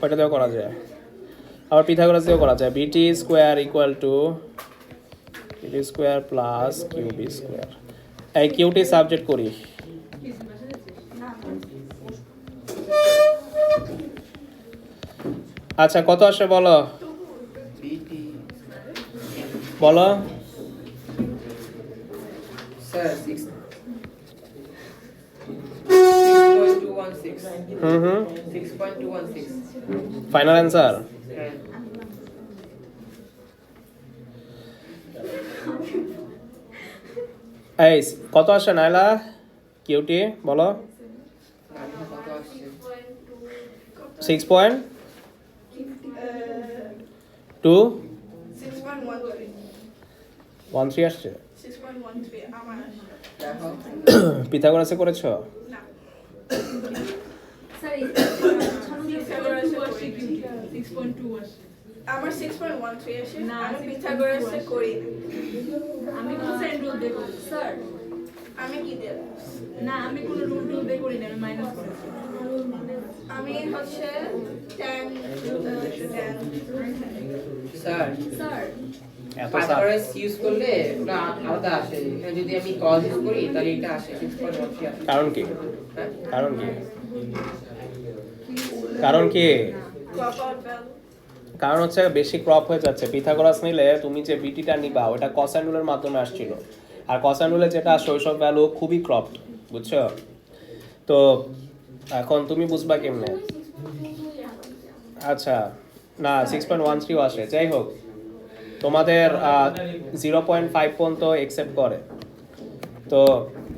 ওইটা দিয়েও করা যায়, আবার পিথাগোরাস দিয়েও করা যায়। বিটি স্কোয়ার ইকুয়াল টু বিটি স্কোয়ার প্লাস কিউবি স্কোয়ার। এই কিউটি সাবজেক্ট করি। আচ্ছা, কত আসে বলো? বিটি বলো স্যার 6.216 হুম 6.216 ফাইনাল অ্যান্সার। হ্যাঁ এই কত আসে নাইলা কিউটি বলো? কত আসছে? 6.2 6.13 13 আসছে। 6.13 আমার আসে। দেখো পিথাগোরাসে করেছো? না স্যার এই পিথাগোরাসে করি। 6.2 আসে। আমার 6.13 আসে। না, আমি 6.2 পিথাগোরাসে আসে। করি। আমি কোসাইন রুল দিয়ে করি। স্যার আমি কি দেব? না, আমি কোনো রুল দিয়ে করি না, আমি মাইনাস করেছি। আমি হচ্ছে tan স্যার স্যার এত পাইথাগোরাস ইউজ করলে ওটা আলাদা আসে। এখানে যদি আমি কজ ইউজ করি তাহলে এটা আসে 6.13 আসে। কারণ কি? হ্যাঁ কারণ কি? কারণ কি? crop out value কারণ হচ্ছে বেশি ক্রপ হয়ে যাচ্ছে। পিথাগোরাস নিলে তুমি যে বিটিটা নিবা ওটা কসাইন রুলের মাধ্যমে আসছিল, আর কসাইন রুলে যেটা শৈশব ভ্যালু খুবই ক্রপড, বুঝছো? তো এখন তুমি বুঝবা কেমনে? আচ্ছা, না 6.13 আসে। যাই হোক, তোমাদের 0.5 পর্যন্ত একসেপ্ট করে। তো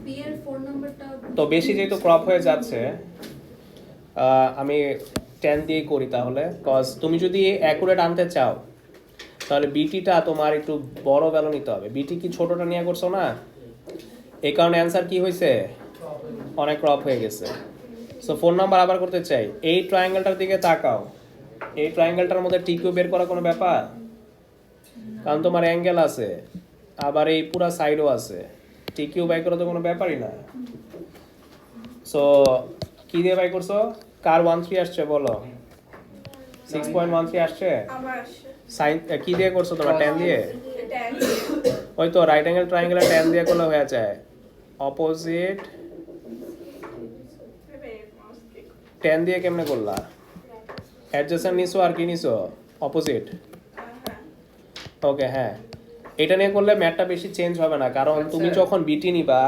বিয়ের 4 নাম্বারটা তো বেশি যেহেতু ক্রপ হয়ে যাচ্ছে, আমি 10 দিয়ে করি তাহলে। কজ তুমি যদি অ্যাকুরেট আনতে চাও তাহলে বিটিটা তোমার একটু বড় ভ্যালু নিতে হবে। বিটি কি ছোটটা নিয়ে করছো না, এই কারণে অ্যান্সার কি হয়েছে? অনেক ক্রপ হয়ে গেছে। সো 4 নাম্বার আবার করতে চাই। এই ট্রায়াঙ্গেলটার দিকে তাকাও, এই ট্রায়াঙ্গেলটার মধ্যে টিকিউ বের করা কোনো ব্যাপার? কারণ তোমার অ্যাঙ্গেল আছে, আবার এই পুরা সাইডও আছে, টিকিউ বাই করা তো কোনো ব্যাপারই না। সো কি দিয়ে বাই করছো? কার 13 আসছে বলো? 6.13 আসছে। আমার আসে। সাইন কি দিয়ে করছো তোমরা? 10 দিয়ে? tan ওই তো রাইট অ্যাঙ্গেল ট্রায়াঙ্গেলে 10 দিয়ে করলে হয়ে যায়। অপোজিট 10 দিয়ে কেমনে করলা? অ্যাডজেসেন্ট নিছো আর কি নিছো? অপোজিট। ওকে, হ্যাঁ, এটা নিয়ে করলে ম্যাথটা বেশি চেঞ্জ হবে না, কারণ তুমি যখন বিটি নিবা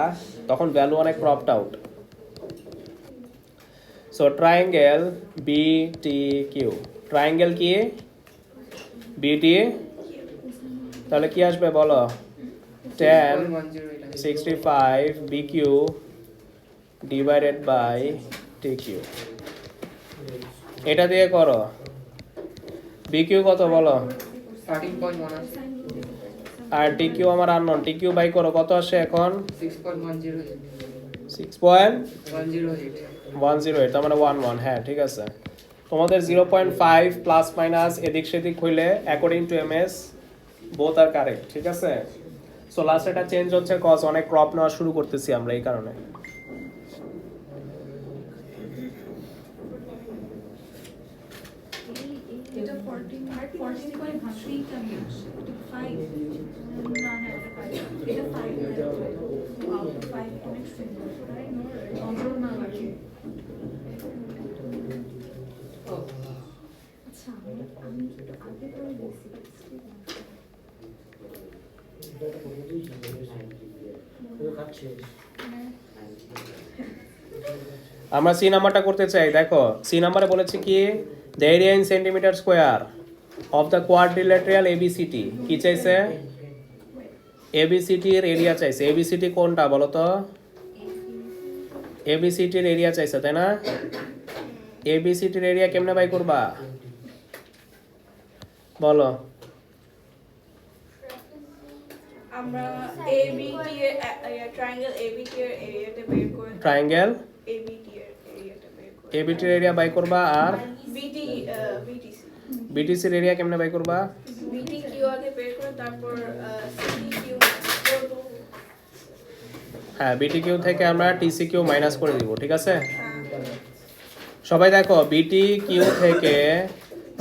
তখন ভ্যালু অনেক cropped out. So triangle BTQ, triangle কি? বিটি, তাহলে কি আসবে বলো? 10 65 BQ ডিভাইডেড বাই TQ। এটা দিয়ে করো। বিকিউ কত বলো? 13.1 আছে। আর টিকিউ আমার আননোন, টিকিউ বাই করো, কত আসে এখন? 6.108 6.108, তার মানে 11, হ্যাঁ ঠিক আছে। তোমাদের 0.5 প্লাস মাইনাস এদিক সেদিক হইলে according to MS both are correct, ঠিক আছে। সো লাস্ট এটা চেঞ্জ হচ্ছে কজ অনেক ক্রপ নেওয়া শুরু করতেছি আমরা এই কারণে। এটা 14.3 কেমন আসে? এটা 5 না, হ্যাঁ এটা 5, এটা 5 ওয়াও 5 অনেক সুন্দর, অন্তর না লাগে। আচ্ছা আমি একটু আগে করে দিয়েছি, আমরা সি নাম্বারটা করতে চাই। দেখো সি নাম্বারে বলেছে কি, the area in centimetre square of the quadrilateral ABCT. কি চাইছে? এবিসিটির এরিয়া চাইছে। এবিসিটি কোনটা বলো তো? এবিসিটির এরিয়া চাইছে, তাই না? এবিসিটির এরিয়া কেমনে বাই করবা বলো? আমরা ABT এর ট্রায়াঙ্গেল ABT এর এরিয়াটা বের করে ট্রায়াঙ্গেল ABT এর এরিয়াটা বের করে এবিটির এরিয়া বাই করবা, আর BTC বিটিসির এরিয়া কেমনে বাই করবা? BTQ আগে বের করে তারপর CTQ করব। হ্যাঁ, বিটি কিউ থেকে আমরা টিসি কিউ মাইনাস করে দিব, ঠিক আছে। সবাই দেখো, বিটি কিউ থেকে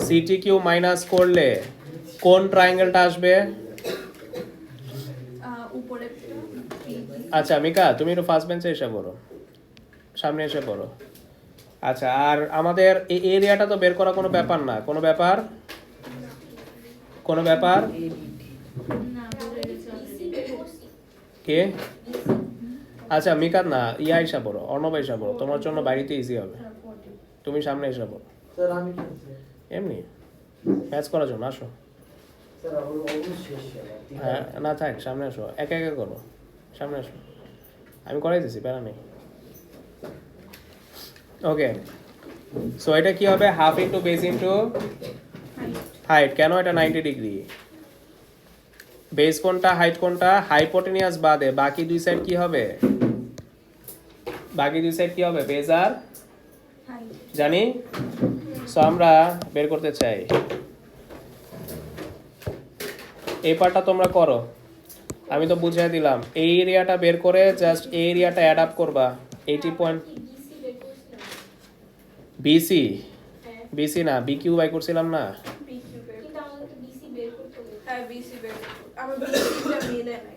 সিটি কিউ মাইনাস করলে কোন ট্রায়াঙ্গেলটা আসবে? উপরে আচ্ছা মিকা, তুমি একটু ফার্স্ট বেঞ্চে এসে পড়ো, সামনে এসে পড়ো। আচ্ছা, আর আমাদের এই এরিয়াটা তো বের করা কোনো ব্যাপার না, কোনো ব্যাপার না বলে গেছে কে? আচ্ছা মিকা না, ইয়া এসে পড়ো, অর্ণব এসে পড়ো, তোমার জন্য বাড়িতে ইজি হবে। তুমি সামনে এসে পড়ো, স্যার আমি কি এমনি ম্যাচ করার জন্য আসো। স্যার অলমোস্ট শেষ হ্যাঁ না থাক, সামনে আসো, একা একা করো, সামনে আসো, আমি করাই দিছি, প্যারা নেই। ওকে, সো এটা কি হবে? Half into base into height. কেন? এটা 90 ডিগ্রি। বেস কোনটা, হাইট কোনটা? হাইপোটেনিয়াস বাদে বাকি দুই সাইড কি হবে? বাকি দুই সাইড কি হবে? বেস আর জানি। সো আমরা বের করতে চাই, এই পার্টটা তোমরা করো, আমি তো বুঝিয়ে দিলাম। এই এরিয়াটা বের করে জাস্ট এই এরিয়াটা অ্যাড আপ করবা। 80 পয়েন্ট বিসি, বিসি না বিকিউ বাই করছিলাম না? BQ বের হ্যাঁ BC বের আমার BC-টা মিলে নাই।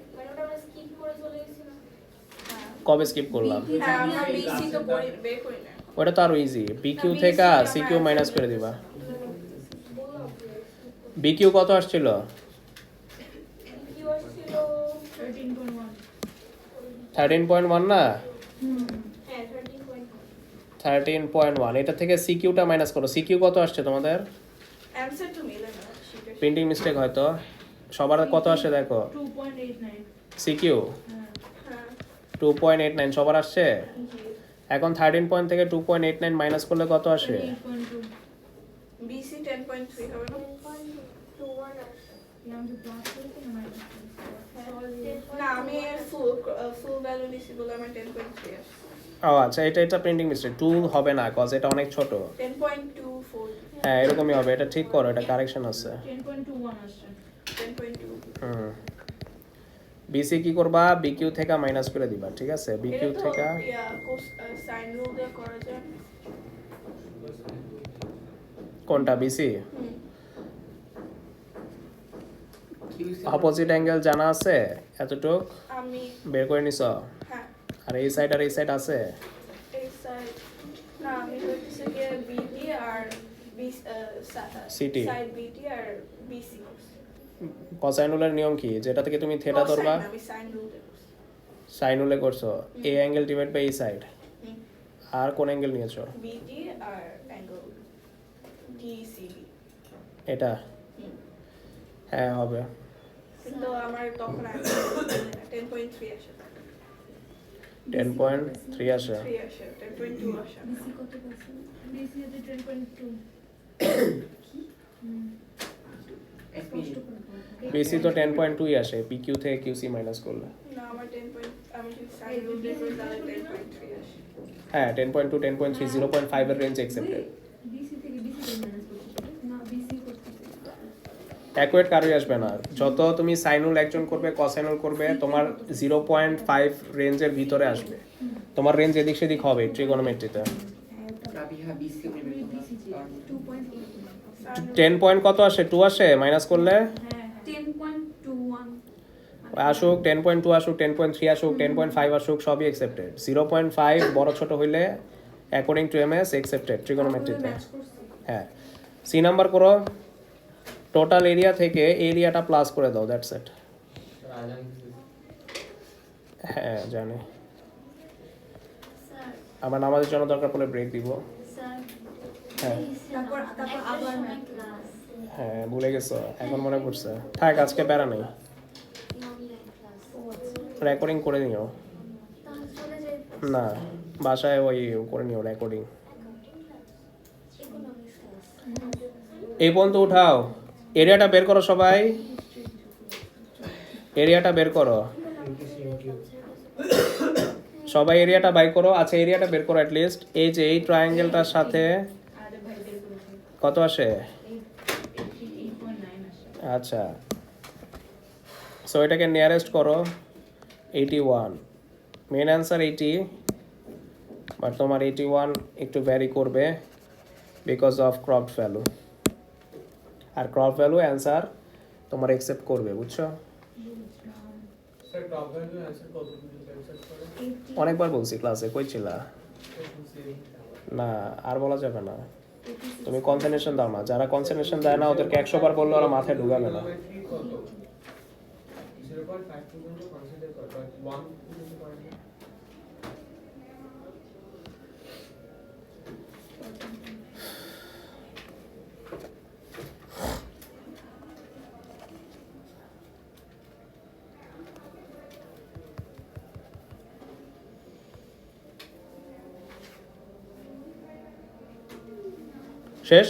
কবে স্কিপ করলাম? হ্যাঁ আমরা BC তো বের করি না। ওটা তো আরো ইজি। বিকিউ থেকে সিকিউ মাইনাস করে দিবা। বিকিউ কত আসছিল? 13.1 না? 13.1, এটা থেকে সিকিউটা মাইনাস করো। সিকিউ কত আসছে তোমাদের? অ্যানসার তো মিলে না শীটের। প্রিন্টিং মিস্টেক হয়তো। সবার কত আসে দেখো? 2.89 সিকিউ হ্যাঁ 2.89 সবার আসছে। এখন 13 পয়েন্ট থেকে 2.89 মাইনাস করলে কত আসে? 8.2 BC 10.3 হবে না? নাম কি প্লাস করতে না মাইনাস? না আমি ফুল ভ্যালু নিছি বলে আমার 10.3 আসছে। ও আচ্ছা, এটা প্রিন্টিং মিস্টেক। 2 হবে না কজ এটা অনেক ছোট। 10.24 হ্যাঁ এরকমই হবে, এটা ঠিক করো, এটা কারেকশন আছে। 10.21 আসছে। 10.2 বিসি কি করবা? বিকিউ থেকে মাইনাস করে দিবা, ঠিক আছে। বিকিউ এটা তো থেকে সাইন রুল দিয়ে করা যায়। কোনটা? বিসি হুম অপোজিট অ্যাঙ্গেল জানা আছে এতটুক আমি বের করে নিছ। হ্যাঁ আর এই সাইড আর এই সাইড আছে। এই সাইড না আমি হচ্ছে কি BD আর CT সাইড BD আর BC কোসাইন রুলের নিয়ম কি? যেটা থেকে তুমি থিটা ধরবা, আমি সাইন রুল দিয়ে সাইন রুলে করছো। এই অ্যাঙ্গেল ডিভাইড বাই এই সাইড। হুম আর কোন অ্যাঙ্গেল নিয়েছো? BD আর অ্যাঙ্গেল DCB এটা হ্যাঁ হবে। কিন্তু আমার তখন 10.3 আসে। 10.3 আসে 3 আসে 10.2 আসে BC কত পাইছেন? BC হচ্ছে 10.2 স্পষ্ট করে বলুন। বেসি তো 10.2 আসে পিকিউ থেকে কিউসি মাইনাস করলে না আমার 10 পয়েন্ট আমি যদি সাইন রুল বের করি তাহলে 10.3 আসে হ্যাঁ 10.2 10.3 0.5 এর রেঞ্জ অ্যাকসেপ্টেড BC থেকে মাইনাস করতে না BC করতে অ্যাকুরেট কারোই আসবে না যত তুমি সাইন রুল একজন করবে কসাইন রুল করবে তোমার 0.5 রেঞ্জের ভিতরে আসবে তোমার রেঞ্জ এদিক সেদিক হবে ট্রিগোনোমেট্রিতে রাবিহা বিসি নেবে BC 2.8 10 পয়েন্ট কত আসে 2 আসে মাইনাস করলে হ্যাঁ 10.21 আসুক 10.2 আসুক 10.3 আসুক 10.5 আসুক সবই অ্যাকসেপ্টেড 0.5 বড় ছোট হইলে অ্যাকর্ডিং টু এমএস অ্যাকসেপ্টেড ট্রিগোনোমেট্রিতে ম্যাচ করছি হ্যাঁ সি নাম্বার করো টোটাল এরিয়া থেকে এরিয়াটা প্লাস করে দাও দ্যাটস ইট রাজন হ্যাঁ জানি স্যার আমার নামাজের জন্য দরকার পড়লে ব্রেক দিব স্যার হ্যাঁ তারপর আবার ম্যাথ ক্লাস হ্যাঁ ভুলে গেছো এখন মনে পড়ছে থাক আজকে প্যারা নেই অনলাইন ক্লাস রেকর্ডিং করে নিও তাহলে চলে যাই না বাসায় ওই করে নিও রেকর্ডিং ইকোনমিক্স ক্লাস এই পর্যন্ত উঠাও এরিয়াটা বের করো সবাই এরিয়াটা বের করো সবাই এরিয়াটা বাই করো আচ্ছা এরিয়াটা বের করো অ্যাটলিস্ট এই যে এই ট্রায়াঙ্গেলটার সাথে আরে ভাই বের করেছে কত আসে 8.9 আসে আচ্ছা সো এটাকে নিয়ারেস্ট করো 81 মেন অ্যান্সার 80 বাট তোমার 81 একটু ভ্যারি করবে বিকজ অফ ক্রপ ভ্যালু আর ক্রপ ভ্যালু অ্যান্সার তোমার অ্যাকসেপ্ট করবে বুঝছো স্যার টপ ভ্যালু অ্যানসার কত পর্যন্ত অ্যাকসেপ্ট করে অনেকবার বলছি ক্লাসে কই ছিলা না আর বলা যাবে না তুমি কনসেন্ট্রেশন দাও না যারা কনসেন্ট্রেশন দেয় না ওদেরকে 100 বার বললে ওরা মাথায় ঢুকাবে না 0.5 পর্যন্ত কনসিডার করে বাট 1 পর্যন্ত করে না শেষ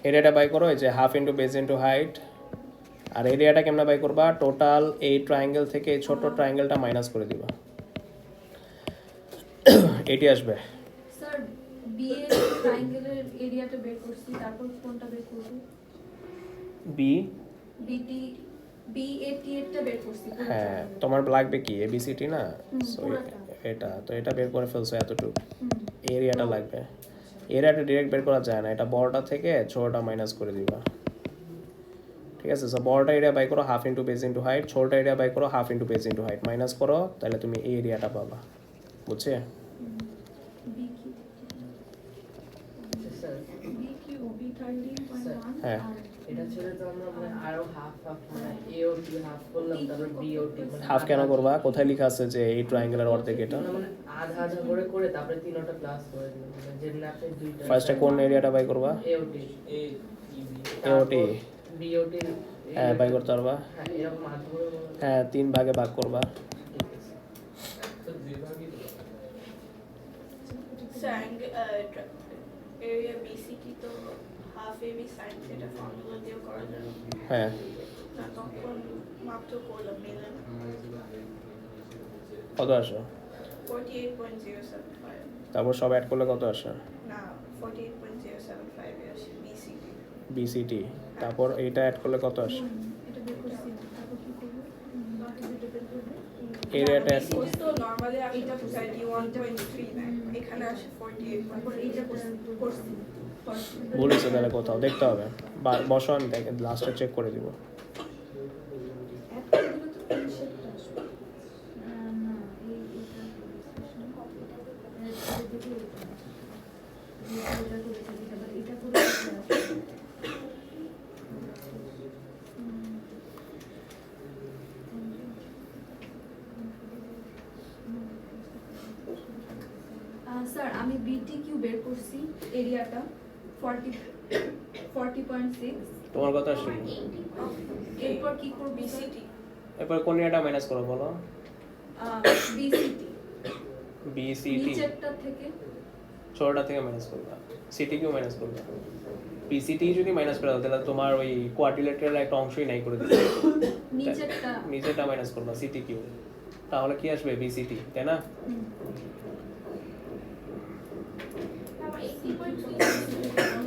এরিয়াটা বাই করো এই যে half into base into height আর এরিয়াটা কেমনে বাই করবা টোটাল এই ট্রায়াঙ্গেল থেকে এই ছোট ট্রায়াঙ্গেলটা মাইনাস করে দিবা এটি আসবে স্যার বি এর ট্রায়াঙ্গেলের এরিয়াটা বের করছি তারপর কোনটা বের করব বি বিটি বিএটি এরটা বের করছি পুরোটা। হ্যাঁ তোমার লাগবে কি এবিসিটি না হুম, সো পুরোটা। এটা তো এটা বের করে ফেলছো এতটুকু হুম, এরিয়াটা লাগবে এরিয়াটা ডিরেক্ট বের করা যায় না এটা বড়টা থেকে ছোটটা মাইনাস করে দিবা ঠিক আছে সো বড়টা এরিয়া বাই করো half into base into height ছোটটা এরিয়া বাই করো half into base into height minus করো তাহলে তুমি এই এরিয়াটা পাবা বুঝছে বি কি স্যার বি কি ও বি 13.1 হ্যাঁ। আর এটা ছেড়ে তো আমরা মানে আরো হাফ মানে এওটি হাফ করলাম তারপর বিওটি মানে হাফ কেন করবা কোথায় লেখা আছে যে এই ট্রায়াঙ্গেলের অর্ধেক এটা মানে আধা আধা করে করে তারপরে তিনটা ক্লাস করে দিলাম মানে যেদিন আপনি দুইটা ফার্স্টে কোন এরিয়াটা বাই করবা এওটি এ এওটি বিওটি হ্যাঁ বাই করতে পারবা হ্যাঁ এরকম আধা করে বলা যায়। হ্যাঁ 3 ভাগে ভাগ করবা ঠিক আছে তো যেভাবে স্যার এরিয়া বিসিটি তো half AB sine theta formula দিয়েও করা যায় হ্যাঁ না তখন মাপ তো করলাম মিলে না কত আসে 48.075 তারপর সব অ্যাড করলে কত আসে না 48.075 এ আসে বিসিটি বিসিটি তারপর এইটা অ্যাড করলে কত আসে এটা বের করছি তারপর কি করব বাকি দুটো বের করব এরিয়াটা বিসিটি তো নরমালি এটা 31.3 নেয় এখানে আসে 48.075 তারপর এইটা করছি বলেছে তাহলে কোথাও দেখতে হবে বসো আমি লাস্টে চেক করে দিব অ্যাড করে দিলে তো এই শেপটা আসবে না এই এটা এটা করে স্যার আমি বিটি কিউ বের করছি এরিয়াটা 40.6 তোমার কথা আসছে এরপর কি করব বিসিটি এরপর কোন এটা মাইনাস করো বলো বিসিটি বিসিটি নিচেরটা থেকে ছোটটা থেকে মাইনাস করবা সিটিকিউ মাইনাস করবা পিসিটি যদি মাইনাস করে দাও তাহলে তোমার ওই কোয়াড্রিলেটারাল একটা অংশই নাই করে দিবে নিচেরটা নিচেটা মাইনাস করবা সিটিকিউ তাহলে কি আসবে বিসিটি তাই না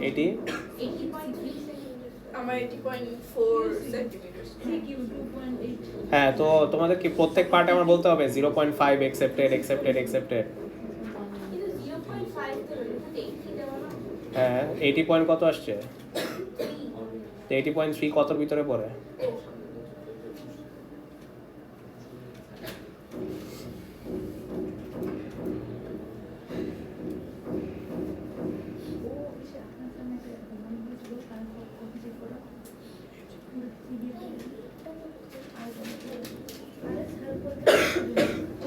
এটি আমার 80.4 সেন্টিমিটার কি 2.8 হ্যাঁ তো তোমাদের কি প্রত্যেক পার্টে আমার বলতে হবে 0.5 অ্যাকসেপ্টেড অ্যাকসেপ্টেড অ্যাকসেপ্টেড কিন্তু 0.5 তো এখানে 80 দেওয়া না হ্যাঁ 80 পয়েন্ট কত আসছে তো 80.3 কতর ভিতরে পড়ে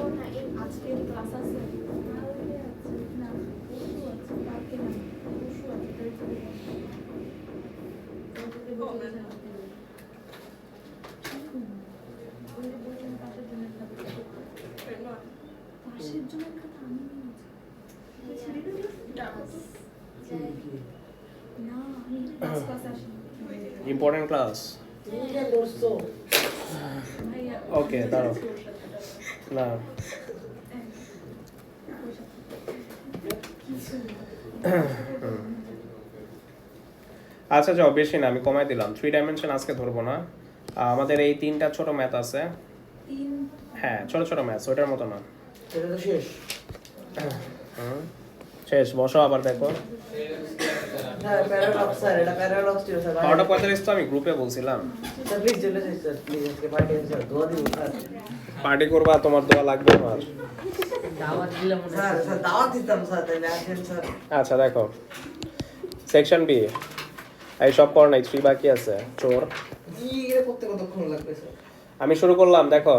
ওর না এই আজকে ক্লাস আছে না পরশু আছে কালকে না পরশু আছে পাশের জনের খাতা আমি না আমি ক্লাস আসি ইম্পর্টেন্ট ক্লাস তুমি কি করছো ওকে দাঁড়াও না আচ্ছা যাও বেশি না আমি কমাই দিলাম 3 ডাইমেনশন আজকে ধরবো না আমাদের এই তিনটা ছোট ম্যাথ আছে হ্যাঁ ছোট ছোট ম্যাথ ওটার মতো না এটা তো শেষ শেষ বসো আবার দেখো হ্যাঁ প্যারাডক্স স্যার এটা প্যারাডক্স ছিল স্যার 9:45 তো আমি গ্রুপে বলছিলাম স্যার প্লিজ চলে যাই স্যার প্লিজ আজকে পার্টি আছে স্যার দোয়া দিন স্যার পার্টি করবা তোমার দোয়া লাগবে আমার দাওয়াত দিলে মনে স্যার হয় স্যার দাওয়াত দিতাম স্যার তাহলে আসেন স্যার আচ্ছা দেখো সেকশন বি এই সব কর নাই 3 বাকি আছে চোর কি এটা করতে কতক্ষণ লাগবে স্যার আমি শুরু করলাম দেখো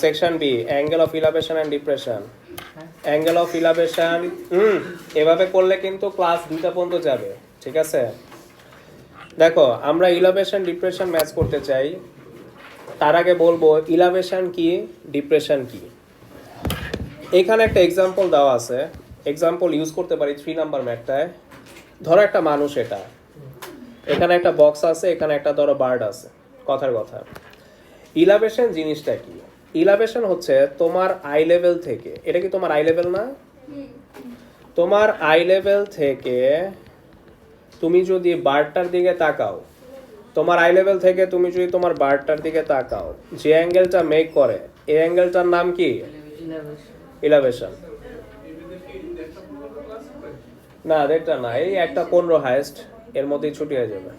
section B angle of elevation and depression angle of elevation এভাবে করলে কিন্তু ক্লাস 2টা পর্যন্ত যাবে ঠিক আছে দেখো আমরা ইলাভেশন ডিপ্রেশন ম্যাচ করতে চাই তার আগে বলবো ইলাভেশন কি ডিপ্রেশন কি এখানে একটা এক্সাম্পল দেওয়া আছে এক্সাম্পল ইউজ করতে পারি 3 নাম্বার ম্যাথটায় ধরো একটা মানুষ এটা এখানে একটা বক্স আছে এখানে একটা ধরো বার্ড আছে কথার কথা ইলাভেশন জিনিসটা কি ইলাভেশন হচ্ছে তোমার আই লেভেল থেকে এটা কি তোমার আই লেভেল না তোমার আই লেভেল থেকে তুমি যদি বার্ডটার দিকে তাকাও তোমার আই লেভেল থেকে তুমি যদি তোমার বার্ডটার দিকে তাকাও যে অ্যাঙ্গেলটা মেক করে এই অ্যাঙ্গেলটার নাম কি ইলাভেশন না দেখটা না এই একটা 15 হাইয়েস্ট এর মধ্যেই ছুটি হয়ে যাবে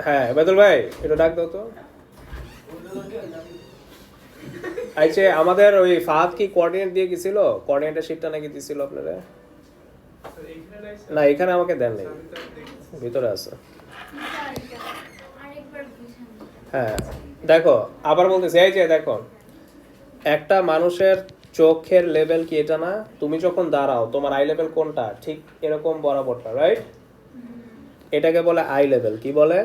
হ্যাঁ বেদুল ভাই একটু ডাক দাও তো আচ্ছা আমাদের ওই ফাহাদ কি কোঅর্ডিনেট দিয়ে গেছিল কোঅর্ডিনেটের শীটটা নাকি দিছিল আপনারা না এখানে আমাকে দেন নাই ভিতরে আছে আরেকবার বুঝান হ্যাঁ দেখো আবার বলতেছি এই যে দেখো একটা মানুষের চোখের লেভেল কি এটা না তুমি যখন দাঁড়াও তোমার আই লেভেল কোনটা ঠিক এরকম বরাবরটা রাইট এটাকে বলে আই লেভেল কি বলে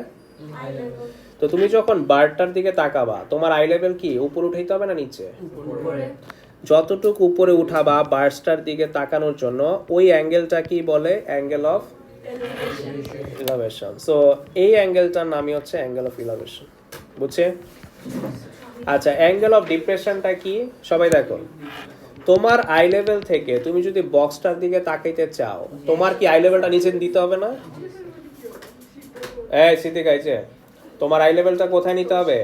তো তুমি যখন বার্ডটার দিকে তাকাবা তোমার আই লেভেল কি উপরে উঠাইতে হবে না নিচে যতটুকু উপরে উঠাবা বার্ডসটার দিকে তাকানোর জন্য ওই অ্যাঙ্গেলটা কি বলে অ্যাঙ্গেল অফ ইলাভেশন সো এই অ্যাঙ্গেলটার নামই হচ্ছে অ্যাঙ্গেল অফ ইলাভেশন বুঝছে আচ্ছা অ্যাঙ্গেল অফ ডিপ্রেশনটা কি সবাই দেখো তোমার আই লেভেল থেকে তুমি যদি বক্সটার দিকে তাকাইতে চাও তোমার কি আই লেভেলটা নিচে দিতে হবে না এই সিদ্ধি গাইছে তোমার আই লেভেলটা কোথায় নিতে হবে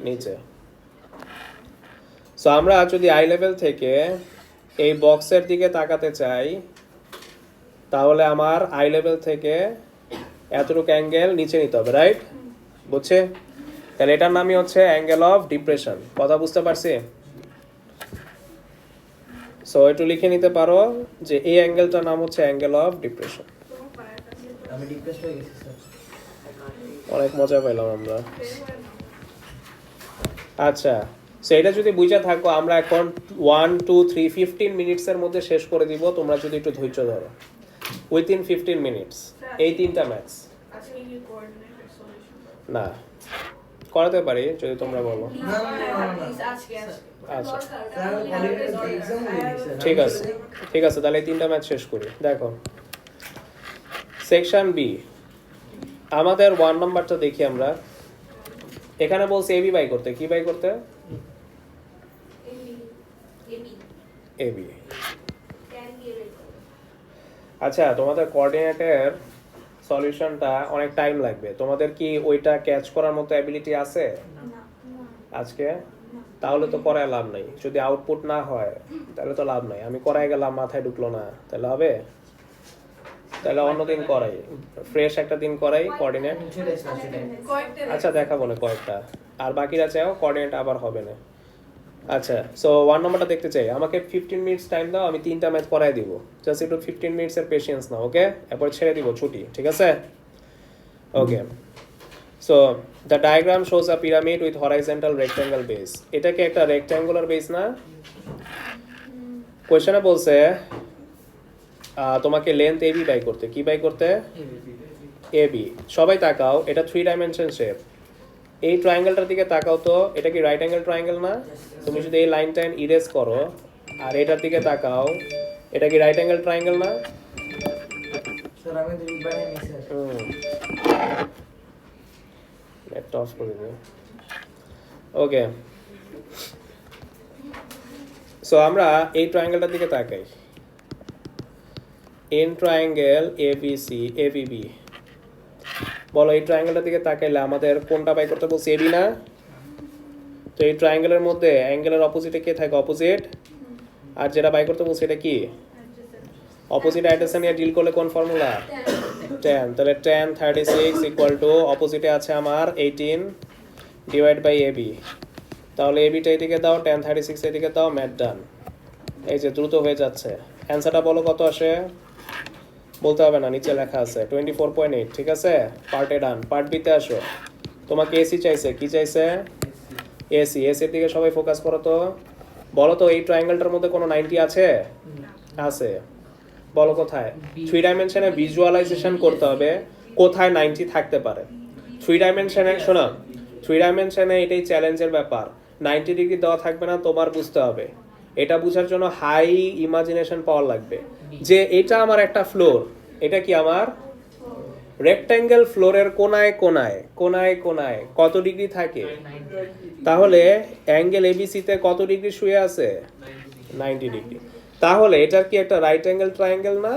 নিচে সো আমরা যদি আই লেভেল থেকে এই বক্সের দিকে তাকাতে চাই তাহলে আমার আই লেভেল থেকে এতটুকু অ্যাঙ্গেল নিচে নিতে হবে রাইট বুঝছে তাহলে এটার নামই হচ্ছে অ্যাঙ্গেল অফ ডিপ্রেশন কথা বুঝতে পারছি সো একটু লিখে নিতে পারো যে এই অ্যাঙ্গেলটার নাম হচ্ছে অ্যাঙ্গেল অফ ডিপ্রেশন আমি ডিপ্রেস হয়ে গেছি স্যার অনেক মজা পেলাম আমরা আচ্ছা সো এটা যদি বুঝা থাকো আমরা এখন 1 2 3 15 মিনিটসের মধ্যে শেষ করে দিব, তোমরা যদি একটু ধৈর্য ধরো। উইথিন 15 মিনিটস এই তিনটা ম্যাথস। আজকে কি কোঅর্ডিনেটেড সলিউশন না করাতে পারি যদি তোমরা বলো। আজকে আচ্ছা স্যার কোঅর্ডিনেটেড এক্সাম হয়ে গেছে ঠিক আছে, ঠিক আছে, তাহলে এই তিনটা ম্যাথ শেষ করি। দেখো সেকশন বি আমাদের 1 নাম্বারটা দেখি আমরা। এখানে বলছে এবি বাই করতে, কি বাই করতে? এবি। আচ্ছা তোমাদের কোঅর্ডিনেটের সলিউশনটা অনেক টাইম লাগবে, তোমাদের কি ওইটা ক্যাচ করার মতো অ্যাবিলিটি আছে আজকে? তাহলে তো করায় লাভ নাই, যদি আউটপুট না হয় তাহলে তো লাভ নাই। আমি করাই গেলাম মাথায় ঢুকলো না, তাহলে হবে? তাহলে অন্যদিন করাই, ফ্রেশ একটা দিন করাই কোঅর্ডিনেট। আচ্ছা দেখাবো না কয়েকটা, আর বাকিরা চাও কোঅর্ডিনেট আবার হবে না। আচ্ছা সো 1 নম্বরটা দেখতে চাই, আমাকে 15 মিনিটস টাইম দাও, আমি তিনটা ম্যাথ করাই দিব। জাস্ট একটু 15 মিনিটসের পেশেন্স নাও, ওকে? এরপর ছেড়ে দিব ছুটি, ঠিক আছে? Okay so the diagram shows a pyramid with horizontal rectangle base. এটা কি একটা রেক্ট্যাঙ্গুলার বেস না? কোয়েশ্চনে বলছে তোমাকে লেন্থ এবি বাই করতে, কি বাই করতে? এবি। সবাই তাকাও, এটা 3 ডাইমেনশন শেপ। এই ট্রায়াঙ্গেলটার দিকে তাকাও তো, এটা কি রাইট অ্যাঙ্গেল ট্রায়াঙ্গেল না? তুমি যদি এই লাইনটা ইরেজ করো আর এটার দিকে তাকাও, এটা কি রাইট অ্যাঙ্গেল ট্রায়াঙ্গেল না? স্যার আমি দুই বানাই নি স্যার নেটটা অফ করে দিই। ওকে সো আমরা এই ট্রায়াঙ্গেলটার দিকে তাকাই, এন ট্রায়াঙ্গেল এবিসি এবিবি। বলো এই ট্রায়াঙ্গেলটার দিকে তাকাইলে আমাদের কোনটা বাই করতে বলছি? এবি না? তো এই ট্রায়াঙ্গেলের মধ্যে অ্যাঙ্গেলের অপোজিটে কে থাকে? অপোজিট। আর যেটা বাই করতে বলছি এটা কি? অপোজিট অ্যাডজেসেন্ট নিয়ে ডিল করলে কোন ফর্মুলা? tan। তাহলে tan 36 ইকুয়াল টু অপোজিটে আছে আমার 18 ডিভাইড বাই এবি। তাহলে এবিটা এদিকে দাও, tan 36 এদিকে দাও, ম্যাথ ডান। এই যে দ্রুত হয়ে যাচ্ছে। অ্যান্সারটা বলো কত আসে? বলতে হবে না, নিচে লেখা আছে 24.8। ঠিক আছে, পার্ট এ ডান। পার্ট বিতে আসো, তোমাকে এসি চাইছে, কি চাইছে? এসি। এসির দিকে সবাই ফোকাস করো তো। বলো তো এই ট্রায়াঙ্গেলটার মধ্যে কোনো 90 আছে? আছে। বলো কোথায়? 3 ডাইমেনশনে ভিজুয়ালাইজেশন করতে হবে কোথায় 90 থাকতে পারে। 3 ডাইমেনশনে শোনো, 3 ডাইমেনশনে এটাই চ্যালেঞ্জের ব্যাপার। 90 ডিগ্রি দেওয়া থাকবে না, তোমার বুঝতে হবে। এটা বোঝার জন্য হাই ইমাজিনেশন পাওয়ার লাগবে যে এটা আমার একটা ফ্লোর, এটা কি আমার রেক্ট্যাঙ্গেল ফ্লোরের কোনায় কোনায় কোনায় কোনায় কত ডিগ্রি থাকে? তাহলে অ্যাঙ্গেল এবিসিতে কত ডিগ্রি শুয়ে আছে? 90 ডিগ্রি। তাহলে এটার কি একটা রাইট অ্যাঙ্গেল ট্রায়াঙ্গেল না?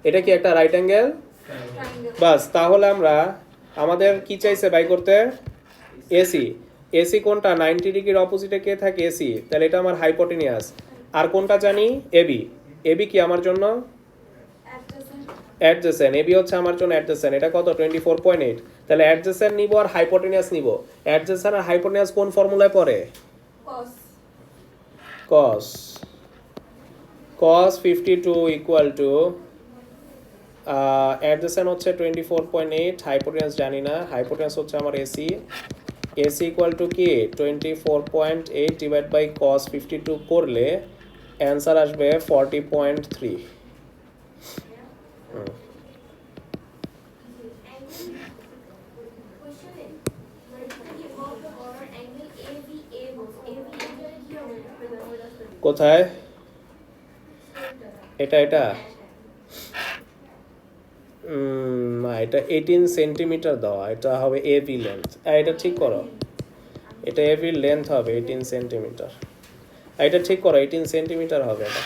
এটা কি একটা রাইট অ্যাঙ্গেল? বাস, তাহলে আমরা আমাদের কি চাইছে বাই করতে? এসি। এসি কোনটা? 90 ডিগ্রির অপোজিটে কে থাকে? এসি। তাহলে এটা আমার হাইপোটেনিয়াস। আর কোনটা জানি? এবি। এবি কি আমার জন্য? অ্যাডজেসেন্ট। এবি হচ্ছে আমার জন্য অ্যাডজেসেন্ট। এটা কত? 24.8। তাহলে অ্যাডজেসেন্ট নিব আর হাইপোটেনিয়াস নিব। অ্যাডজেসেন্ট আর হাইপোটেনিয়াস কোন ফর্মুলায় পড়ে? cos। cos 52 equal to adjacent হচ্ছে 24.8, হাইপোটেনিয়াস জানি না, হাইপোটেনিয়াস হচ্ছে আমার এসি। এসি ইকুয়াল টু কি? 24.8 ডিভাইড বাই cos 52 করলে অ্যান্সার আসবে 40.3। কোথায়? এটা এটা না, এটা 18 সেন্টিমিটার দেওয়া, এটা হবে এবি লেন্থ। এটা ঠিক করো, এটা এবি লেন্থ হবে 18 সেন্টিমিটার। এটা ঠিক করো, 18 সেন্টিমিটার হবে এটা।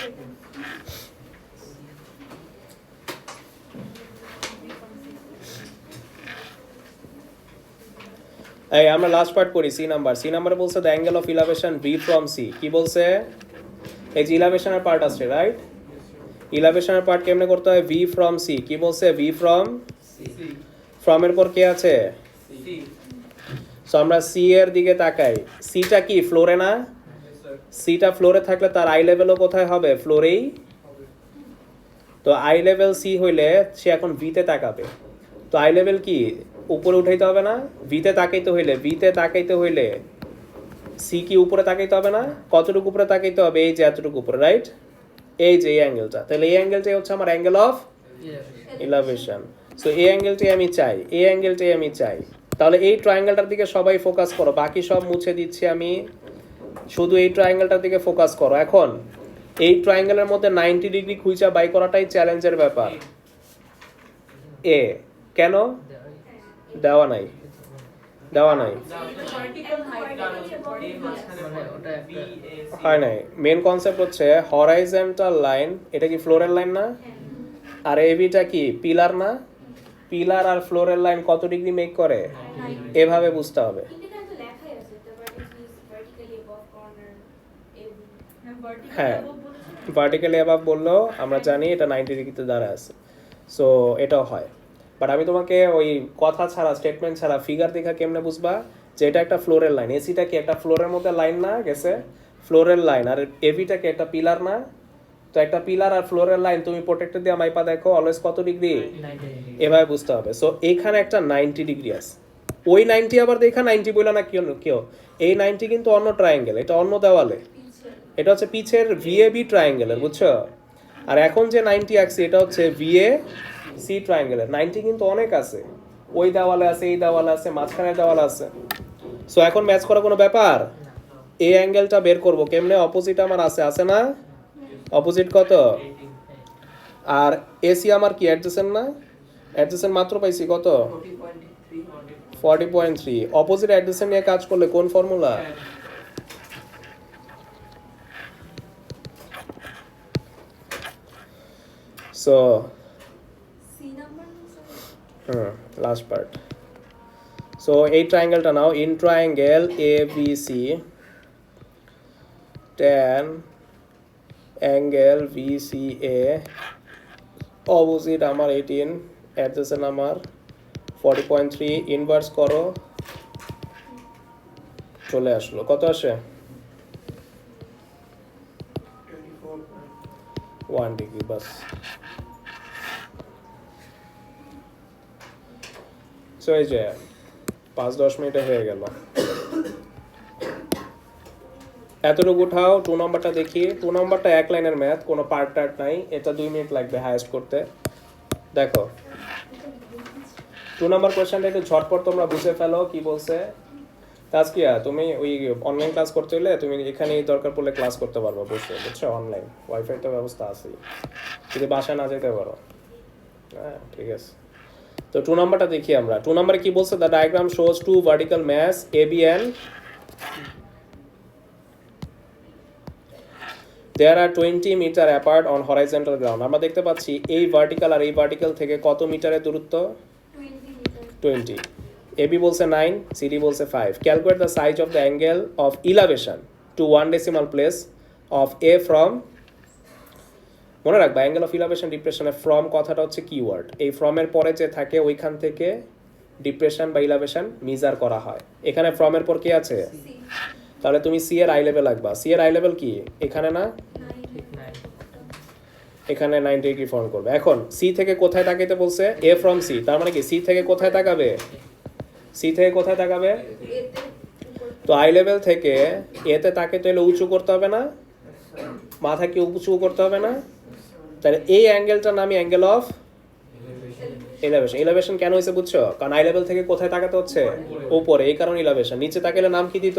এই আমরা লাস্ট পার্ট করি, সি নাম্বার। সি নাম্বারে বলছে the angle of elevation V from C. কি বলছে? এই যে ইলাভেশনের পার্ট আছে, রাইট? ইলাভেশনের পার্ট কেমনে করতে হয়? V from C. কি বলছে? ভি ফ্রম ফ্রম এর পর কে আছে? সো আমরা সি এর দিকে তাকাই। সিটা কি ফ্লোরে না? সিটা ফ্লোরে থাকলে তার আই লেভেলও কোথায় হবে? ফ্লোরেই। তো আই লেভেল সি হইলে সে এখন ভিতে তাকাবে। তো আই লেভেল কি উপরে উঠাইতে হবে না? ভিতে তাকাইতে হইলে সি কি উপরে তাকাইতে হবে না? কতটুকু উপরে তাকাইতে হবে? এই যে এতটুকু উপরে, রাইট? এই যে এই অ্যাঙ্গেলটা, তাহলে এই অ্যাঙ্গেলটাই হচ্ছে আমার অ্যাঙ্গেল অফ ইলাভেশন। সো এই অ্যাঙ্গেলটাই আমি চাই, এই অ্যাঙ্গেলটাই আমি চাই। তাহলে এই ট্রায়াঙ্গেলটার দিকে সবাই ফোকাস করো, বাকি সব মুছে দিচ্ছি আমি, শুধু এই ট্রায়াঙ্গেলটার দিকে ফোকাস করো। এখন এই ট্রায়াঙ্গেলের মধ্যে 90 ডিগ্রি খুঁজা বাই করাটাই চ্যালেঞ্জের ব্যাপার। এ কেন দেওয়া নাই? দেওয়া নাই, মানে ওটা একটা হয় নাই। মেন কনসেপ্ট হচ্ছে হরাইজন্টাল লাইন, এটা কি ফ্লোরের লাইন না? আর এবিটা কি পিলার না? পিলার আর ফ্লোরের লাইন কত ডিগ্রি মেক করে? এভাবে বুঝতে হবে। হ্যাঁ, ভার্টিক্যালি অ্যাবাভ বললেও আমরা জানি এটা 90 ডিগ্রিতে দাঁড়ায় আছে, সো এটাও হয়। বাট আমি তোমাকে ওই কথা ছাড়া, স্টেটমেন্ট ছাড়া ফিগার দেখা কেমনে বুঝবা যে এটা একটা ফ্লোরের লাইন? এসিটা কি একটা ফ্লোরের মধ্যে লাইন না গেছে? ফ্লোরের লাইন। আর এভিটা কি একটা পিলার না? তো একটা পিলার আর ফ্লোরের লাইন তুমি প্রোটেক্টর দিয়ে মাইপা দেখো অলওয়েজ কত ডিগ্রি, 90 ডিগ্রি। এভাবে বুঝতে হবে। সো এইখানে একটা 90 ডিগ্রি আছে, ওই 90 আবার দেখা 90 বলে না কেউ, এই 90 কিন্তু অন্য ট্রায়াঙ্গেল, এটা অন্য দেওয়ালে, এটা হচ্ছে পিছের ভিএবি ট্রায়াঙ্গেলের, বুঝছো? আর এখন যে 90 আঁকছি এটা হচ্ছে ভিএ সি ট্রায়াঙ্গেলের। 90 কিন্তু অনেক আছে, ওই দেওয়ালে আছে, এই দেওয়ালে আছে, মাঝখানের দেওয়ালে আছে। সো এখন ম্যাচ করা কোনো ব্যাপার? এই অ্যাঙ্গেলটা বের করব কেমনে? অপোজিট আমার আছে না? অপোজিট কত? আর এসি আমার কি অ্যাডজেসেন্ট না? অ্যাডজেসেন্ট মাত্র পাইছি কত? 40.3। অপোজিট অ্যাডজেসেন্ট নিয়ে কাজ করলে কোন formula? So last part. So এই ট্রায়াঙ্গেলটা নাও, in triangle A B C tan angle VCA, opposite আমার 18, অ্যাডজেসেন্ট আমার 40.3, ইনভার্স করো, চলে আসলো। কত আসে? 1 ডিগ্রি, বাস। সো এই যে 5-10 মিনিটে হয়ে গেল। এতটুকু উঠাও। 2 নম্বরটা দেখি। 2 নম্বরটা এক লাইনের ম্যাথ, কোনো পার্ট টার্ট নাই, এটা 2 মিনিট লাগবে হাইয়েস্ট করতে। দেখো 2 নম্বর কোয়েশ্চেনটা একটু ঝটপট তোমরা বুঝে ফেলো কি বলছে। তাজকিয়া, তুমি ওই অনলাইন ক্লাস করতে হলে তুমি এখানেই দরকার পড়লে ক্লাস করতে পারবো বসে, বুঝছো? অনলাইন ওয়াইফাই তো ব্যবস্থা আছেই, যদি বাসায় না যেতে পারো। হ্যাঁ, ঠিক আছে। তো 2 নম্বরটা দেখি আমরা। 2 নম্বরে কি বলছে? The diagram shows 2 vertical masts AB and there are 20 metre apart on horizontal ground. আমরা দেখতে পাচ্ছি এই ভার্টিক্যাল আর এই ভার্টিক্যাল থেকে কত মিটারের দূরত্ব? 20। AB বলছে 9, CD বলছে 5। Calculate the size of the angle of elevation to 1 decimal place of A from, মনে রাখবা অ্যাঙ্গেল অফ ইলাভেশন ডিপ্রেশনে ফ্রম কথাটা হচ্ছে কিওয়ার্ড। এই ফ্রমের পরে যে থাকে ওইখান থেকে ডিপ্রেশন বা ইলাভেশন মেজার করা হয়। এখানে ফ্রমের পর কি আছে? তাহলে তুমি সি এর আই লেভেল লাগবা। সি এর আই লেভেল কি এখানে না? ঠিক নাই। এখানে 90 ডিগ্রি ফর্ম করবে। এখন সি থেকে কোথায় তাকাইতে বলছে? এ ফ্রম সি, তার মানে কি সি থেকে কোথায় তাকাবে? সি থেকে কোথায় তাকাবে? তো আই লেভেল থেকে এতে তাকাইতে হলে উঁচু করতে হবে না? মাথা কি উঁচু করতে হবে না? তাহলে এই অ্যাঙ্গেলটার নামই অ্যাঙ্গেল অফ ইলাভেশন। ইলাভেশন কেন হয়েছে বুঝছো? কারণ আই লেভেল থেকে কোথায় তাকাতে হচ্ছে? উপরে, এই কারণে ইলাভেশন। নিচে তাকালে নাম কি দিত?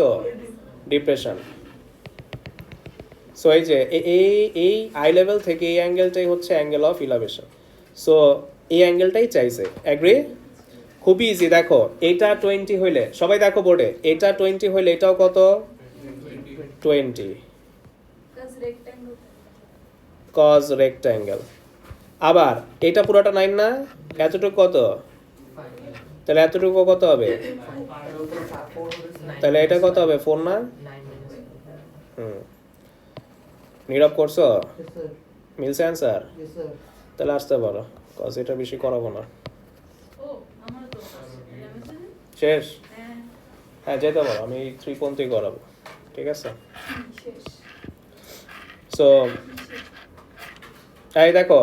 ডিপ্রেশন। সো এই যে এই আই লেভেল থেকে এই অ্যাঙ্গেলটাই হচ্ছে অ্যাঙ্গেল অফ ইলাভেশন। সো এই অ্যাঙ্গেলটাই চাইছে। অ্যাগ্রি? খুবই ইজি। দেখো এইটা 20 হইলে, সবাই দেখো বোর্ডে, এটা 20 হইলে এটাও কত? 20 cos rectangle। আবার এটা পুরোটা 9 না? এতটুকু কত? তাহলে এতটুকু কত হবে? তাহলে এটা কত হবে? 4 না? 9 নীরব করছো? Yes, sir. মিলছে অ্যান্সার? Yes, sir. তাহলে আসতে পারো, কজ এটা বেশি করাবো না। ও আমার তো শেষ? হ্যাঁ যেতে পারো, আমি 3 পর্যন্তই করাবো, ঠিক আছে? সো এই দেখো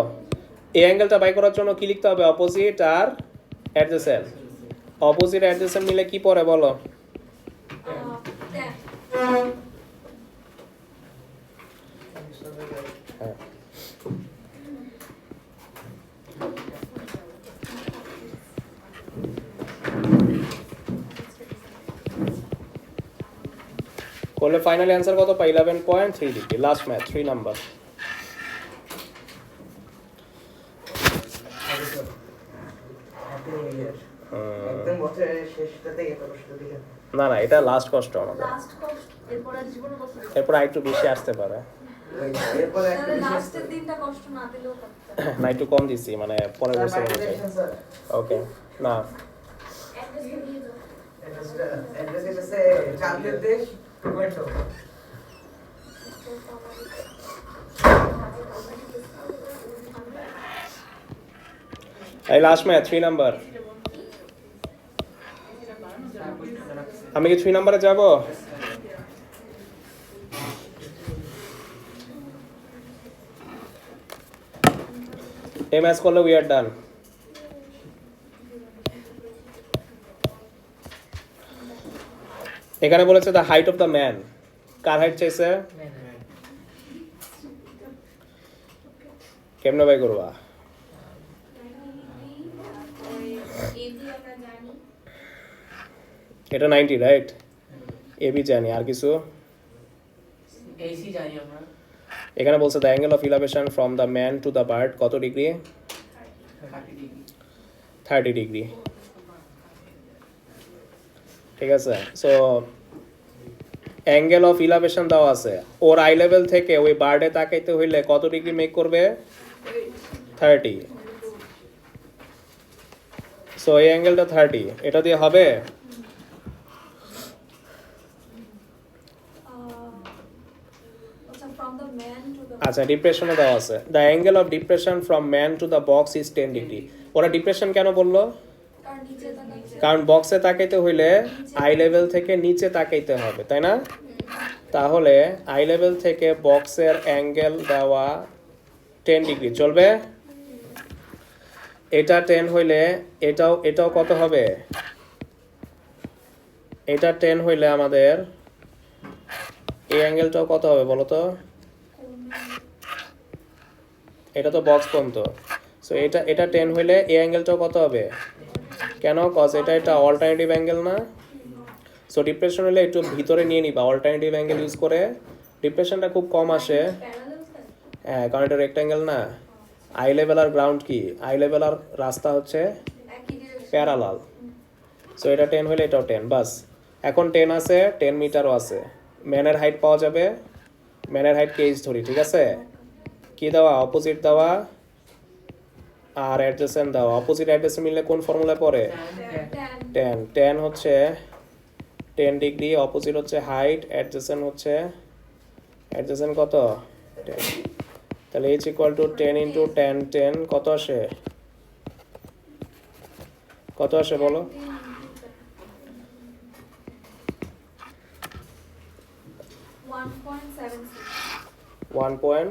এই অ্যাঙ্গেলটা বাই করার জন্য কি লিখতে হবে? অপোজিট আর অ্যাডজেসেন্ট। অপোজিট অ্যাডজেসেন্ট মিলে কি পড়ে বলো? হ্যাঁ করলে ফাইনাল অ্যান্সার কত পাই 11.3 ডিগ্রি লাস্ট ম্যাথ 3 নাম্বার একদম বছরের শেষটাতে এত কষ্ট দিলে না না এটা লাস্ট কষ্ট আমাদের লাস্ট কষ্ট এরপর আর জীবনে কষ্ট দিবে না। এরপর একটু বেশি আসতে পারে এরপর একটা তাহলে বিশেষ লাস্টের দিনটা কষ্ট না দিলেও পারতাম। না একটু কম দিছি মানে পরের বছর অনুযায়ী স্যার ওকে না অ্যাড্রেসটা দিয়ে দাও। অ্যাড্রেস এসেছে চাঁদের দেশ 2.0 এই লাস্ট ম্যাথ 3 নাম্বার আমি কি 3 নাম্বারে যাব এই ম্যাচ করলে উই আর ডান এখানে বলেছে the height of the man car height চাইছে কেমনে বাই করবা এটা 90 রাইট এবি জানি আর কিছু এসি জানি আমরা এখানে বলছে the angle of elevation from the man to the bird কত ডিগ্রি 30 ডিগ্রি ঠিক আছে সো অ্যাঙ্গেল অফ ইলাভেশন দেওয়া আছে ওর আই লেভেল থেকে ওই বার্ডে তাকাইতে হইলে কত ডিগ্রি মেক করবে 30 সো এই অ্যাঙ্গেলটা 30 এটা দিয়ে হবে from the man to the আচ্ছা ডিপ্রেশনে দেওয়া আছে the angle of depression from man to the box is 10 degree ওরা ডিপ্রেশন কেন বললো কারণ নিচে তাকাইছে। কারণ বক্সে তাকাইতে হইলে আই লেভেল থেকে নিচে তাকাইতে হবে তাই না তাহলে আই লেভেল থেকে বক্সের অ্যাঙ্গেল দেওয়া 10 ডিগ্রি চলবে এটা 10 হইলে এটাও কত হবে এটা 10 হইলে আমাদের এই অ্যাঙ্গেলটাও কত হবে বলো তো এটা তো বক্স পর্যন্ত সো এটা 10 হইলে এই অ্যাঙ্গেলটাও কত হবে কেন কজ এটা অল্টারনেটিভ অ্যাঙ্গেল না সো ডিপ্রেশন হলে একটু ভিতরে নিয়ে নিবা অল্টারনেটিভ অ্যাঙ্গেল ইউজ করে ডিপ্রেশনটা খুব কম আসে প্যারালাল হ্যাঁ কারণ এটা রেক্ট্যাঙ্গেল না আই লেভেল আর গ্রাউন্ড কি আই লেভেল আর রাস্তা হচ্ছে একই ডিরেকশন প্যারালাল সো এটা 10 হলে এটাও 10 বাস এখন 10 আছে 10 মিটারও আছে ম্যানের হাইট পাওয়া যাবে ম্যানের হাইট কেজ ধরি ঠিক আছে কি দেওয়া অপোজিট দেওয়া আর অ্যাডজেসেন্ট দেওয়া অপোজিট অ্যাডজেসেন্ট মিললে কোন ফর্মুলায় পড়ে 10 হচ্ছে 10 ডিগ্রি অপোজিট হচ্ছে হাইট অ্যাডজেসেন্ট হচ্ছে অ্যাডজেসেন্ট কত 10 তাহলে h ইকুয়াল টু 10 ইন্টু 10 কত আসে বলো 1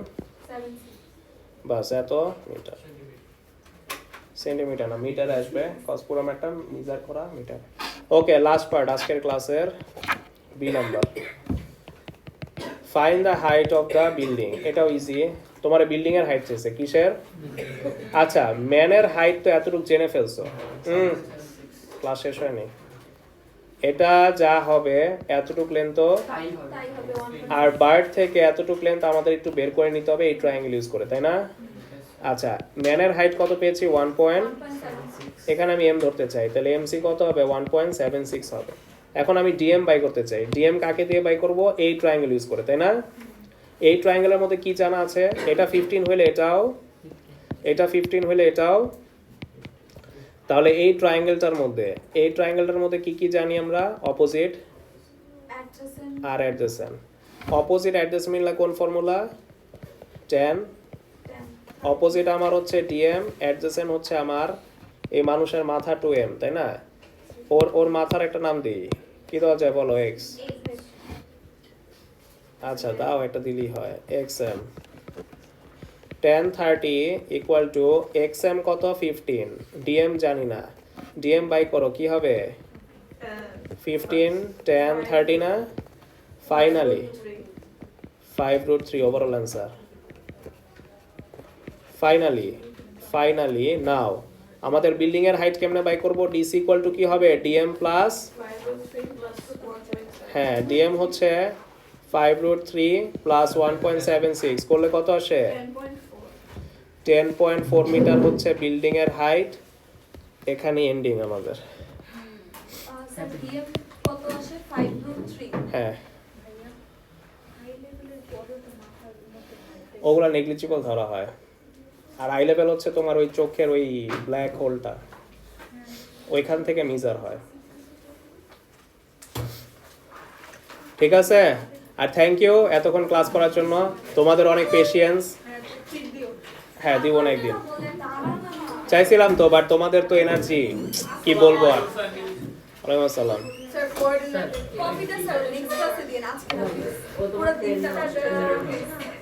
বাস এত মিটার সেন্টিমিটার না মিটার আসবে কস পুরো ম্যাটার মিজার করা মিটার ওকে লাস্ট পার্ট আজকের ক্লাসের B number find the height of the building এটাও ইজি তোমার বিল্ডিং এর হাইট চেয়েছে কিসের আচ্ছা ম্যানের হাইট তো এতটুকু জেনে ফেলছো ক্লাস শেষ হয়নি এটা যা হবে এতটুকু লেন্থ তো তাই হবে তাই হবে 1. আর বার্ড থেকে এতটুকু লেন্থ আমাদের একটু বের করে নিতে হবে এই ট্রায়াঙ্গেল ইউজ করে তাই না আচ্ছা ম্যানের হাইট কত পেয়েছি 1. 1.76 এখানে আমি এম ধরতে চাই তাহলে এমসি কত হবে 1.76 হবে এখন আমি ডিএম বাই করতে চাই ডিএম কাকে দিয়ে বাই করব এই ট্রায়াঙ্গেল ইউজ করে তাই না এই ট্রায়াঙ্গেলের মধ্যে কি জানা আছে এটা 15 হলে এটাও এটা 15 হলে এটাও তাহলে এই ট্রায়াঙ্গেলটার মধ্যে কি কি জানি আমরা অপোজিট adjacent আর অ্যাডজেসেন্ট অপোজিট অ্যাডজেসেন্ট মিললে কোন ফর্মুলা 10 10 অপোজিট আমার হচ্ছে ডিএম অ্যাডজেসেন্ট হচ্ছে আমার এই মানুষের মাথা 2m তাই না ওর মাথার একটা নাম দিই কি দেওয়া যায় বলো x আচ্ছা দাও একটা দিলেই হয় xm 10 30 ইকুয়াল টু xm কত 15 ডিএম জানি না ডিএম বাই করো কি হবে 15 10 30 না finally 5√3 overall answer. Finally now আমাদের বিল্ডিং এর হাইট কেমনে বাই করব? ডিসি ইকুয়াল টু কি হবে? DM plus 5√3 plus 1.7. হ্যাঁ ডিএম হচ্ছে 5√3 প্লাস 1.76 করলে কত আসে? 10.4. 10.4 মিটার হচ্ছে বিল্ডিং এর হাইট। এখানে এন্ডিং আমাদের। স্যার ডিএম কত আসে 5√3 হ্যাঁ ভাইয়া হাই লেভেলের পরে তো মাথার মধ্যে ভাইতে ওগুলা নেগলিজিবল ধরা হয়। আর আই লেভেল হচ্ছে তোমার ওই চোখের ওই ব্ল্যাক হোলটা, ওইখান থেকে মিজার হয়। ঠিক আছে, আর থ্যাংক ইউ এতক্ষণ ক্লাস করার জন্য। তোমাদের অনেক পেশেন্স। হ্যাঁ দিব না একদিন, চাইছিলাম তো, বাট তোমাদের তো এনার্জি কি বলবো আর। ওয়ালাইকুম আসসালাম। Sir, coordinate. কপিটা স্যার নেক্সট ক্লাসে দিন, আজকে না please। ও পুরো তোমার দিনটা Sir, please.